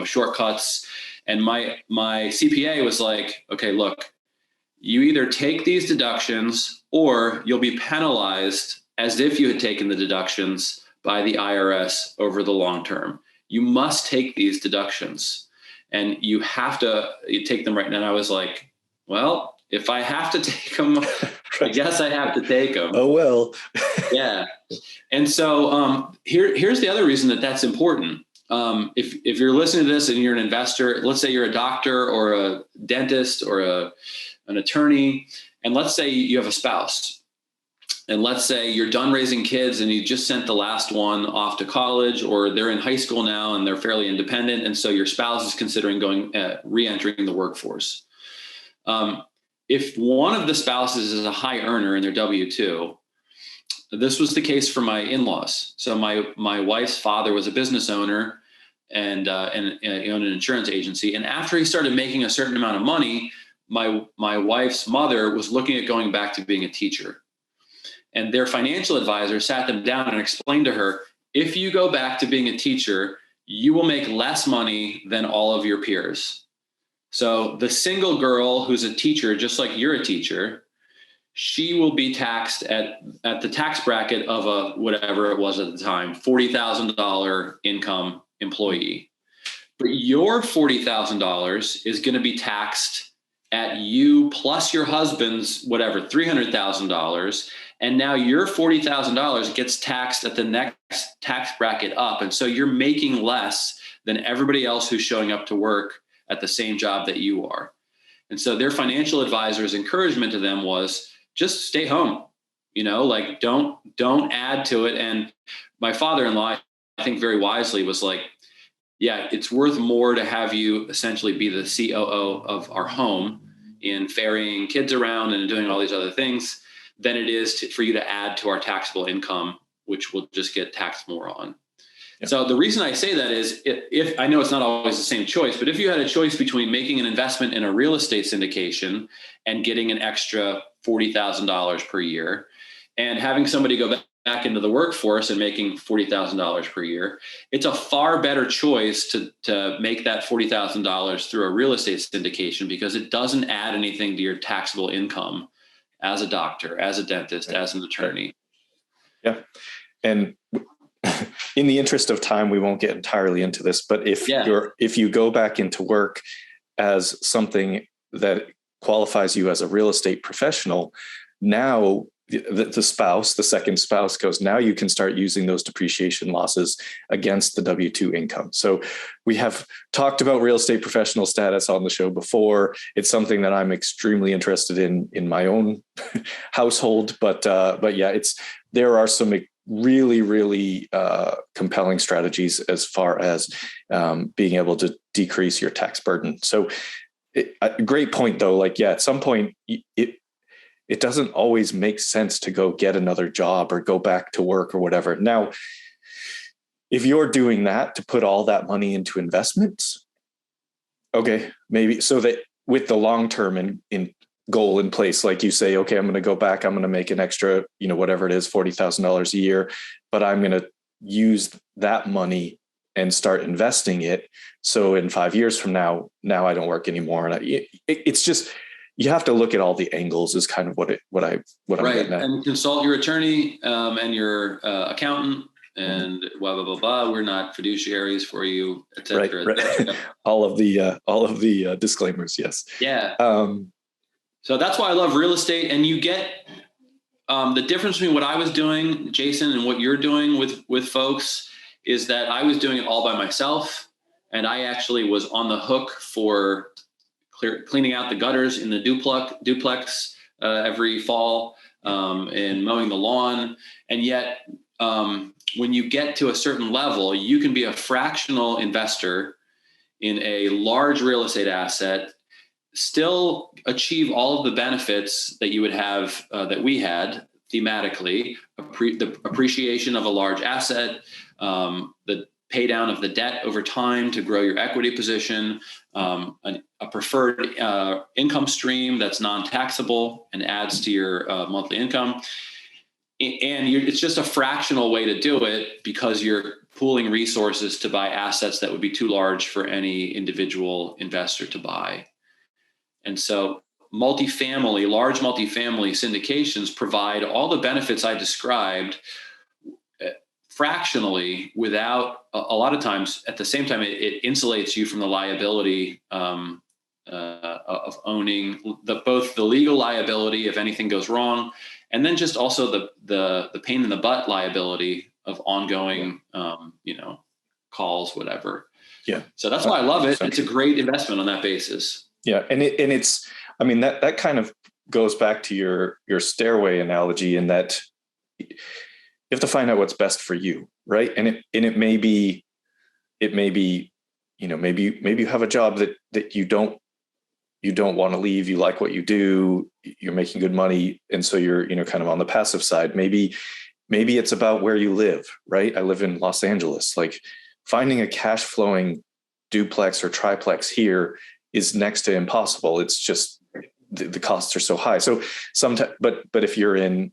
shortcuts. And my CPA was like, okay, look, you either take these deductions or you'll be penalized as if you had taken the deductions by the IRS over the long term. You must take these deductions, and you have to take them right now. And I was like, well, if I have to take them, I guess I have to take them. Oh, well. Yeah. And so here's the other reason that that's important. If you're listening to this and you're an investor, let's say you're a doctor or a dentist or an attorney, and let's say you have a spouse, and let's say you're done raising kids and you just sent the last one off to college, or they're in high school now and they're fairly independent, and so your spouse is considering re-entering the workforce. If one of the spouses is a high earner in their W-2, this was the case for my in-laws. So my wife's father was a business owner and he owned an insurance agency. And after he started making a certain amount of money, my wife's mother was looking at going back to being a teacher. And their financial advisor sat them down and explained to her, if you go back to being a teacher, you will make less money than all of your peers. So the single girl who's a teacher, just like you're a teacher, she will be taxed at the tax bracket of a, whatever it was at the time, $40,000 income employee. But your $40,000 is going to be taxed at you plus your husband's, whatever, $300,000. And now your $40,000 gets taxed at the next tax bracket up. And so you're making less than everybody else who's showing up to work at the same job that you are. And so their financial advisor's encouragement to them was just stay home, like don't add to it. And my father-in-law, I think very wisely, was like, yeah, it's worth more to have you essentially be the COO of our home in ferrying kids around and doing all these other things than it is for you to add to our taxable income, which will just get taxed more on. Yeah. So the reason I say that is if I know it's not always the same choice, but if you had a choice between making an investment in a real estate syndication and getting an extra $40,000 per year and having somebody go back into the workforce and making $40,000 per year, it's a far better choice to make that $40,000 through a real estate syndication, because it doesn't add anything to your taxable income as a doctor, as a dentist, as an attorney. Yeah. And in the interest of time, we won't get entirely into this, but if you go back into work as something that qualifies you as a real estate professional, now the second spouse goes, now you can start using those depreciation losses against the W-2 income. So we have talked about real estate professional status on the show before. It's something that I'm extremely interested in my own household, but yeah, there are some really, really compelling strategies as far as being able to decrease your tax burden. So a great point though, at some point it doesn't always make sense to go get another job or go back to work or whatever. Now, if you're doing that to put all that money into investments, okay, maybe so that with the long-term in goal in place, like you say, okay, I'm going to go back, I'm going to make an extra, whatever it is, $40,000 a year, but I'm going to use that money and start investing it. So in 5 years from now I don't work anymore. And it's just, you have to look at all the angles is kind of what I'm getting at. And consult your attorney and your accountant and blah, blah, blah, blah. We're not fiduciaries for you, et cetera. Right. Et cetera. all of the disclaimers. Yes. Yeah. So that's why I love real estate. And you get the difference between what I was doing, Jason, and what you're doing with folks is that I was doing it all by myself. And I actually was on the hook for cleaning out the gutters in the duplex every fall. and mowing the lawn. And yet, when you get to a certain level, you can be a fractional investor in a large real estate asset, still achieve all of the benefits that you would have, that we had thematically, the appreciation of a large asset, the pay down of the debt over time to grow your equity position, a preferred income stream that's non-taxable and adds to your monthly income. And it's just a fractional way to do it because you're pooling resources to buy assets that would be too large for any individual investor to buy. And so large multifamily syndications provide all the benefits I described fractionally without, a lot of times at the same time, it insulates you from the liability of owning both the legal liability if anything goes wrong, and then just also the pain in the butt liability of ongoing, calls, whatever. Yeah. So that's why I love it. It's a great investment on that basis. Yeah. And it's, I mean, that kind of goes back to your stairway analogy in that you have to find out what's best for you. Right. And it may be, maybe you have a job that you don't want to leave. You like what you do, you're making good money. And so you're, kind of on the passive side. Maybe it's about where you live, right? I live in Los Angeles. Like finding a cash flowing duplex or triplex here is next to impossible. It's just the costs are so high. So sometimes, but if you're in,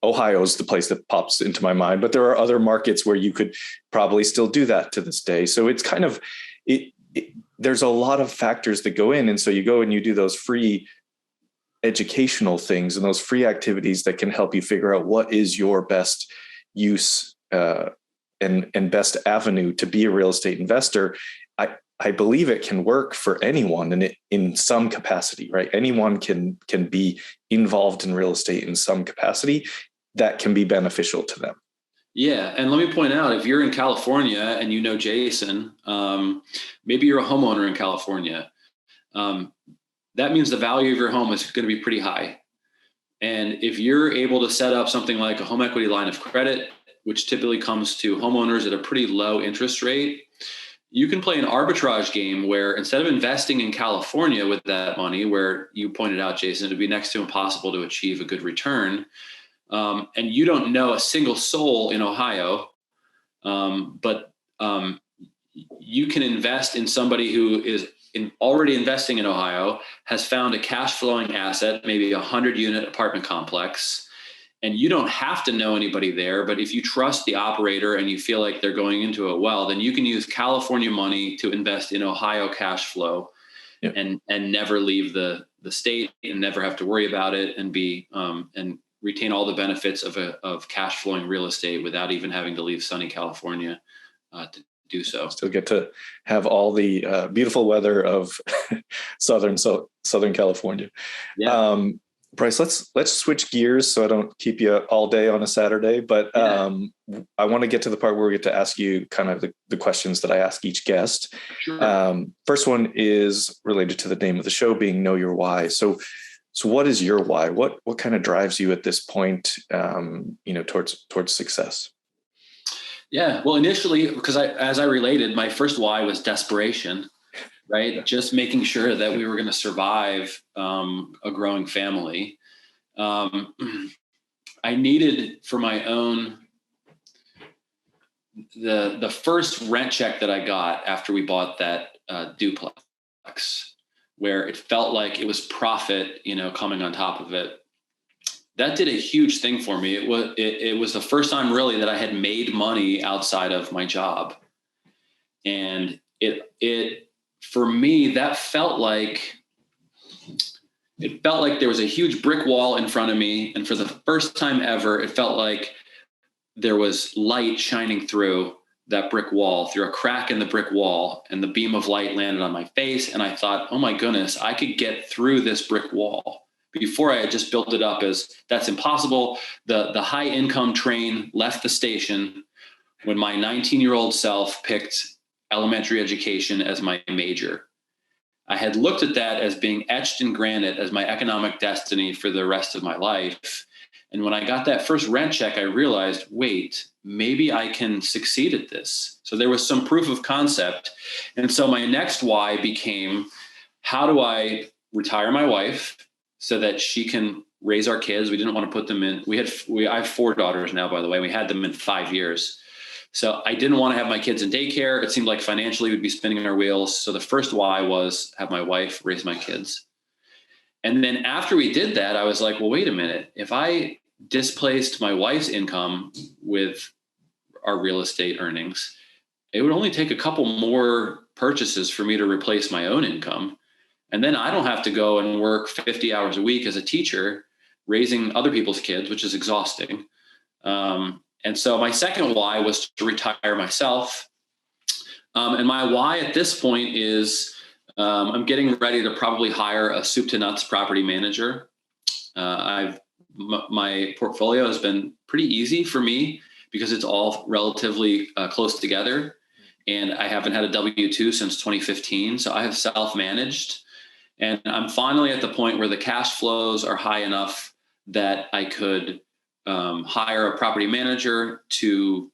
Ohio's the place that pops into my mind, but there are other markets where you could probably still do that to this day. So it's kind of, there's a lot of factors that go in. And so you go and you do those free educational things and those free activities that can help you figure out what is your best use and best avenue to be a real estate investor. I believe it can work for anyone in some capacity, right? Anyone can be involved in real estate in some capacity that can be beneficial to them. Yeah. And let me point out, if you're in California and Jason, maybe you're a homeowner in California. That means the value of your home is going to be pretty high. And if you're able to set up something like a home equity line of credit, which typically comes to homeowners at a pretty low interest rate, you can play an arbitrage game where instead of investing in California with that money, where you pointed out, Jason, it'd be next to impossible to achieve a good return. And you don't know a single soul in Ohio, but you can invest in somebody who is already investing in Ohio, has found a cash flowing asset, maybe a 100-unit apartment complex. And you don't have to know anybody there, but if you trust the operator and you feel like they're going into it well, then you can use California money to invest in Ohio cash flow. Yep. and never leave the state and never have to worry about it and be and retain all the benefits of cash flowing real estate without even having to leave sunny California to do so. Still get to have all the beautiful weather of Southern California. Yeah. Bryce, let's switch gears so I don't keep you all day on a Saturday, but I want to get to the part where we get to ask you kind of the questions that I ask each guest. Sure. First one is related to the name of the show being Know Your Why. So what is your why? What kind of drives you at this point, towards success? Yeah, well, initially, because as I related, my first why was desperation. Right. Just making sure that we were going to survive a growing family. I needed for my own, the first rent check that I got after we bought that duplex, where it felt like it was profit, coming on top of it. That did a huge thing for me. It was the first time really that I had made money outside of my job. And for me, that felt like there was a huge brick wall in front of me. And for the first time ever, it felt like there was light shining through that brick wall, through a crack in the brick wall, and the beam of light landed on my face. And I thought, oh my goodness, I could get through this brick wall. Before I had just built it up as that's impossible. The high income train left the station when my 19-year-old self picked elementary education as my major. I had looked at that as being etched in granite as my economic destiny for the rest of my life. And when I got that first rent check, I realized, wait, maybe I can succeed at this. So there was some proof of concept. And so my next why became, how do I retire my wife so that she can raise our kids? We didn't want to put them in. I have 4 daughters now, by the way. We had them in 5 years. So I didn't want to have my kids in daycare. It seemed like financially we'd be spinning our wheels. So the first why was have my wife raise my kids. And then after we did that, I was like, well, wait a minute. If I displaced my wife's income with our real estate earnings, it would only take a couple more purchases for me to replace my own income. And then I don't have to go and work 50 hours a week as a teacher, raising other people's kids, which is exhausting. And so my second why was to retire myself. And my why at this point is I'm getting ready to probably hire a soup to nuts property manager. My portfolio has been pretty easy for me because it's all relatively close together. And I haven't had a W-2 since 2015. So I have self-managed. And I'm finally at the point where the cash flows are high enough that I could hire a property manager to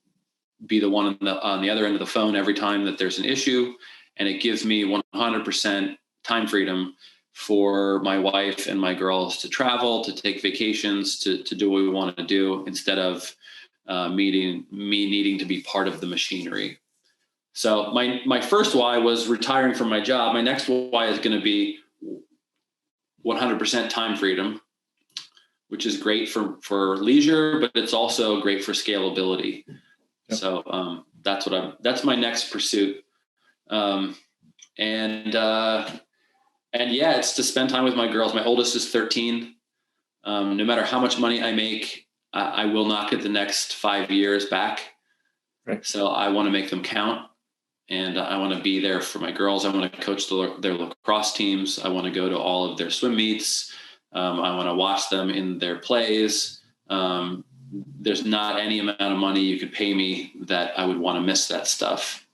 be the one on the other end of the phone every time that there's an issue. And it gives me 100% time freedom for my wife and my girls to travel, to take vacations, to do what we want to do instead of me needing to be part of the machinery. So my first why was retiring from my job. My next why is going to be 100% time freedom, which is great for leisure, but it's also great for scalability. Yep. So that's my next pursuit. And yeah, it's to spend time with my girls. My oldest is 13. No matter how much money I make, I will not get the next 5 years back. Right. So I want to make them count. And I want to be there for my girls. I want to coach their lacrosse teams. I want to go to all of their swim meets. I want to watch them in their plays. There's not any amount of money you could pay me that I would want to miss that stuff.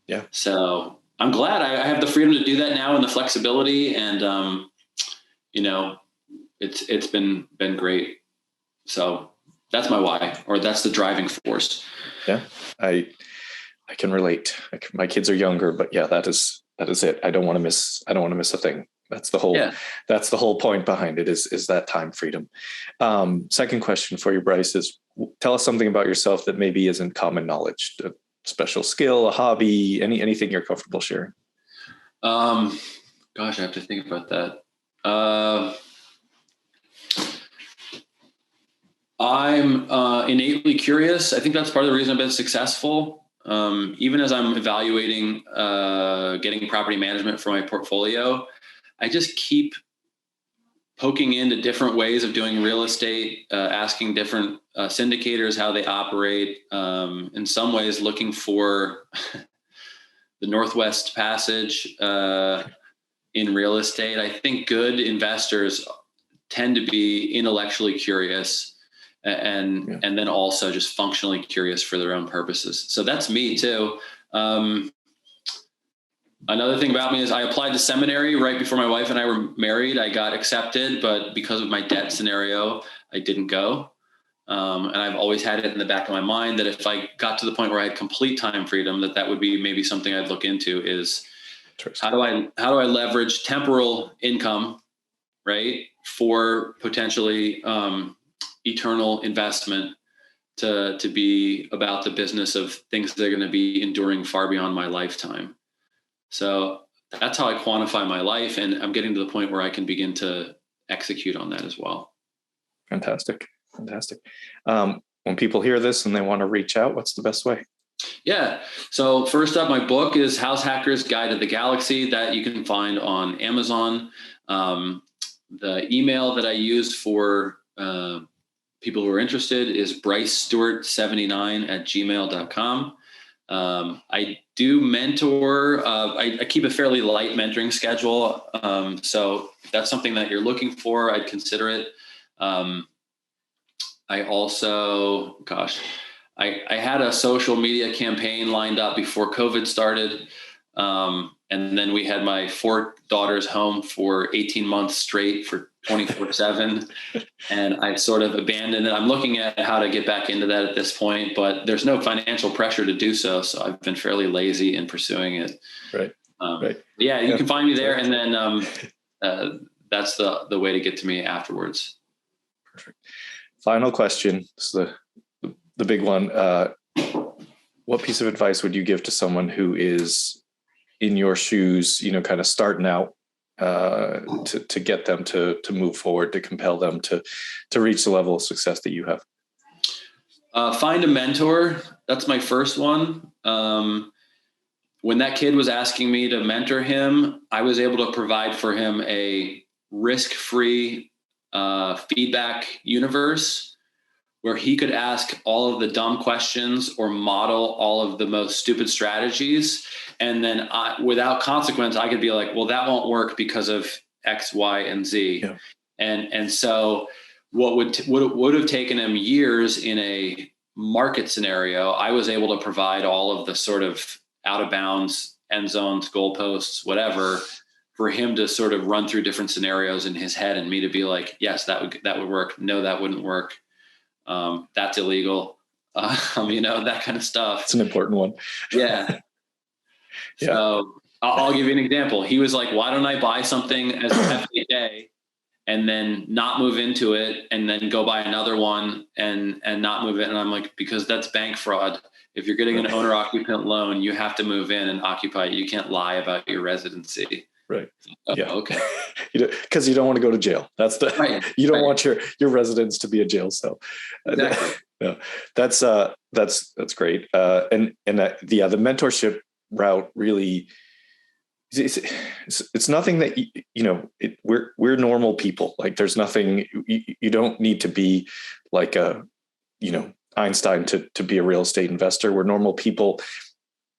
Yeah. So I'm glad I have the freedom to do that now and the flexibility. And, it's been great. So that's my why, or that's the driving force. Yeah. I can relate. My kids are younger, but yeah, that is it. I don't want to miss a thing. That's the whole point behind it is that time freedom. Second question for you, Bryce, is tell us something about yourself that maybe isn't common knowledge, a special skill, a hobby, anything you're comfortable sharing. Gosh, I have to think about that. I'm innately curious. I think that's part of the reason I've been successful. Even as I'm evaluating getting property management for my portfolio, I just keep poking into different ways of doing real estate, asking different syndicators how they operate, in some ways looking for the Northwest Passage in real estate. I think good investors tend to be intellectually curious and then also just functionally curious for their own purposes. So that's me too. Another thing about me is I applied to seminary right before my wife and I were married. I got accepted, but because of my debt scenario, I didn't go. And I've always had it in the back of my mind that if I got to the point where I had complete time freedom, that would be maybe something I'd look into is how do I leverage temporal income, right, for potentially eternal investment to be about the business of things that are going to be enduring far beyond my lifetime. So that's how I quantify my life. And I'm getting to the point where I can begin to execute on that as well. Fantastic. When people hear this and they want to reach out, what's the best way? Yeah. So first up, my book is House Hacker's Guide to the Galaxy that you can find on Amazon. The email that I use for people who are interested is brycestewart79@gmail.com. I do mentor. I keep a fairly light mentoring schedule. So if that's something that you're looking for, I'd consider it. I also, I had a social media campaign lined up before COVID started. And then we had my 4 daughters home for 18 months straight for 24/7. And I sort of abandoned it. I'm looking at how to get back into that at this point, but there's no financial pressure to do so. So I've been fairly lazy in pursuing it. Right. Right. Yeah, you can find me there. And then that's the way to get to me afterwards. Perfect. Final question. This is the big one. What piece of advice would you give to someone who is in your shoes, kind of starting out, to get them to move forward, to compel them to reach the level of success that you have? Find a mentor. That's my first one. When that kid was asking me to mentor him, I was able to provide for him a risk-free feedback universe where he could ask all of the dumb questions or model all of the most stupid strategies. And then without consequence, I could be like, well, that won't work because of X, Y, and Z. Yeah. And so what would have taken him years in a market scenario, I was able to provide all of the sort of out of bounds, end zones, goalposts, whatever, for him to sort of run through different scenarios in his head and me to be like, yes, that would work. No, that wouldn't work. That's illegal. That kind of stuff. It's an important one. Yeah. Yeah. So I'll give you an example. He was like, why don't I buy something as an FHA and then not move into it and then go buy another one and not move it? And I'm like, because that's bank fraud. If you're getting an owner occupant loan, you have to move in and occupy it. You can't lie about your residency. Right. Yeah. Okay. Because you don't want to go to jail. That's the right. You don't want your residence to be a jail cell. Exactly. No, that's great. And the mentorship route really, it's nothing that we're normal people. Like there's nothing, you don't need to be like Einstein to be a real estate investor. We're normal people.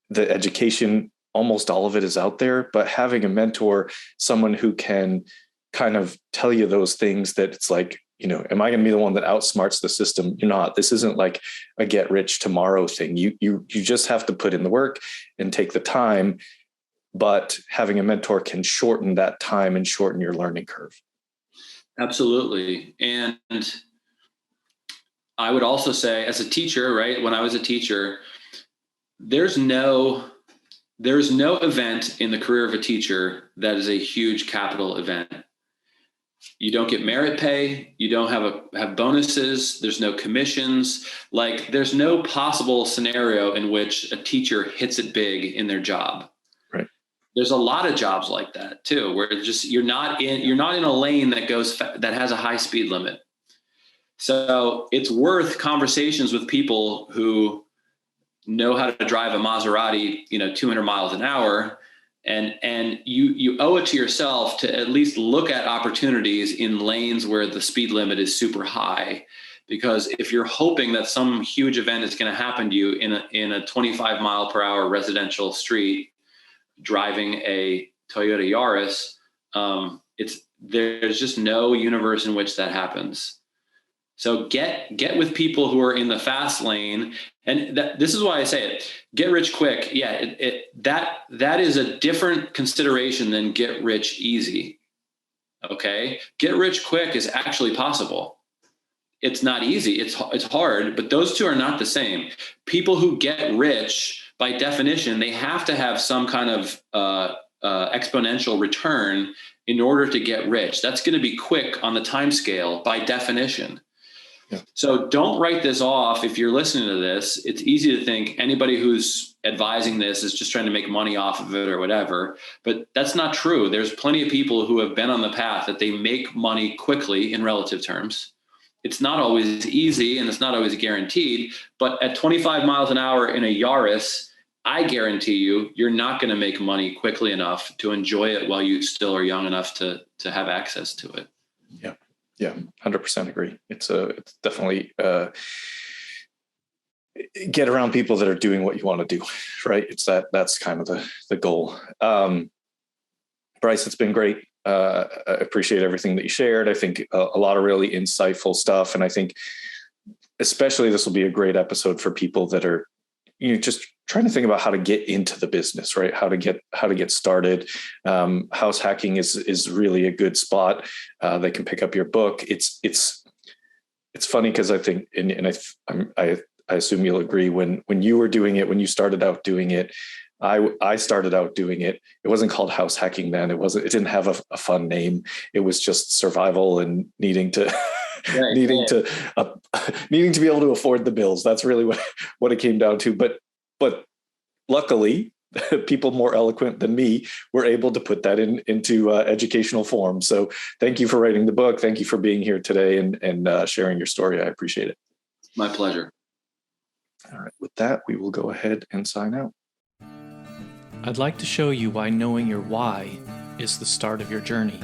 The education, almost all of it is out there, but having a mentor, someone who can kind of tell you those things that it's like, am I going to be the one that outsmarts the system? You're not. This isn't like a get rich tomorrow thing. You just have to put in the work and take the time, but having a mentor can shorten that time and shorten your learning curve. Absolutely. And I would also say as a teacher, right? When I was a teacher, there's no event in the career of a teacher that is a huge capital event. You don't get merit pay. You don't have bonuses. There's no commissions. Like there's no possible scenario in which a teacher hits it big in their job. Right. There's a lot of jobs like that too, where it's just you're not in a lane that has a high speed limit. So it's worth conversations with people who know how to drive a Maserati, 200 miles an hour. And you owe it to yourself to at least look at opportunities in lanes where the speed limit is super high. Because if you're hoping that some huge event is going to happen to you in a 25 mile per hour residential street, driving a Toyota Yaris, there's just no universe in which that happens. So get with people who are in the fast lane. And this is why I say it, get rich quick. Yeah, that is a different consideration than get rich easy. Okay. Get rich quick is actually possible. It's not easy. It's hard, but those two are not the same. People who get rich, by definition, they have to have some kind of exponential return in order to get rich. That's going to be quick on the time scale by definition. Yeah. So don't write this off. If you're listening to this, it's easy to think anybody who's advising this is just trying to make money off of it or whatever, but that's not true. There's plenty of people who have been on the path that they make money quickly in relative terms. It's not always easy and it's not always guaranteed, but at 25 miles an hour in a Yaris, I guarantee you're not going to make money quickly enough to enjoy it while you still are young enough to have access to it. Yeah. Yeah, 100% agree. It's definitely get around people that are doing what you want to do, right? That's kind of the goal. Bryce, it's been great. I appreciate everything that you shared. I think a lot of really insightful stuff. And I think especially this will be a great episode for people that are just trying to think about how to get into the business, right? How to get started. House hacking is really a good spot. They can pick up your book. It's funny because I think, I assume you'll agree, when you were doing it, when you started out doing it, I started out doing it. It wasn't called house hacking then. It didn't have a fun name. It was just survival and needing to needing to be able to afford the bills. That's really what it came down to. But luckily, people more eloquent than me were able to put that into educational form. So thank you for writing the book. Thank you for being here today and sharing your story. I appreciate it. My pleasure. All right. With that, we will go ahead and sign out. I'd like to show you why knowing your why is the start of your journey.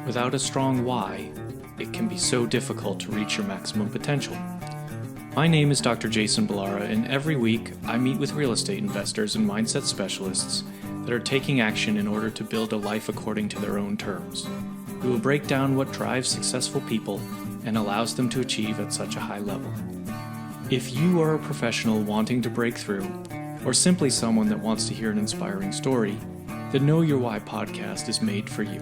Without a strong why, it can be so difficult to reach your maximum potential. My name is Dr. Jason Balara, and every week I meet with real estate investors and mindset specialists that are taking action in order to build a life according to their own terms. We will break down what drives successful people and allows them to achieve at such a high level. If you are a professional wanting to break through, or simply someone that wants to hear an inspiring story, the Know Your Why podcast is made for you.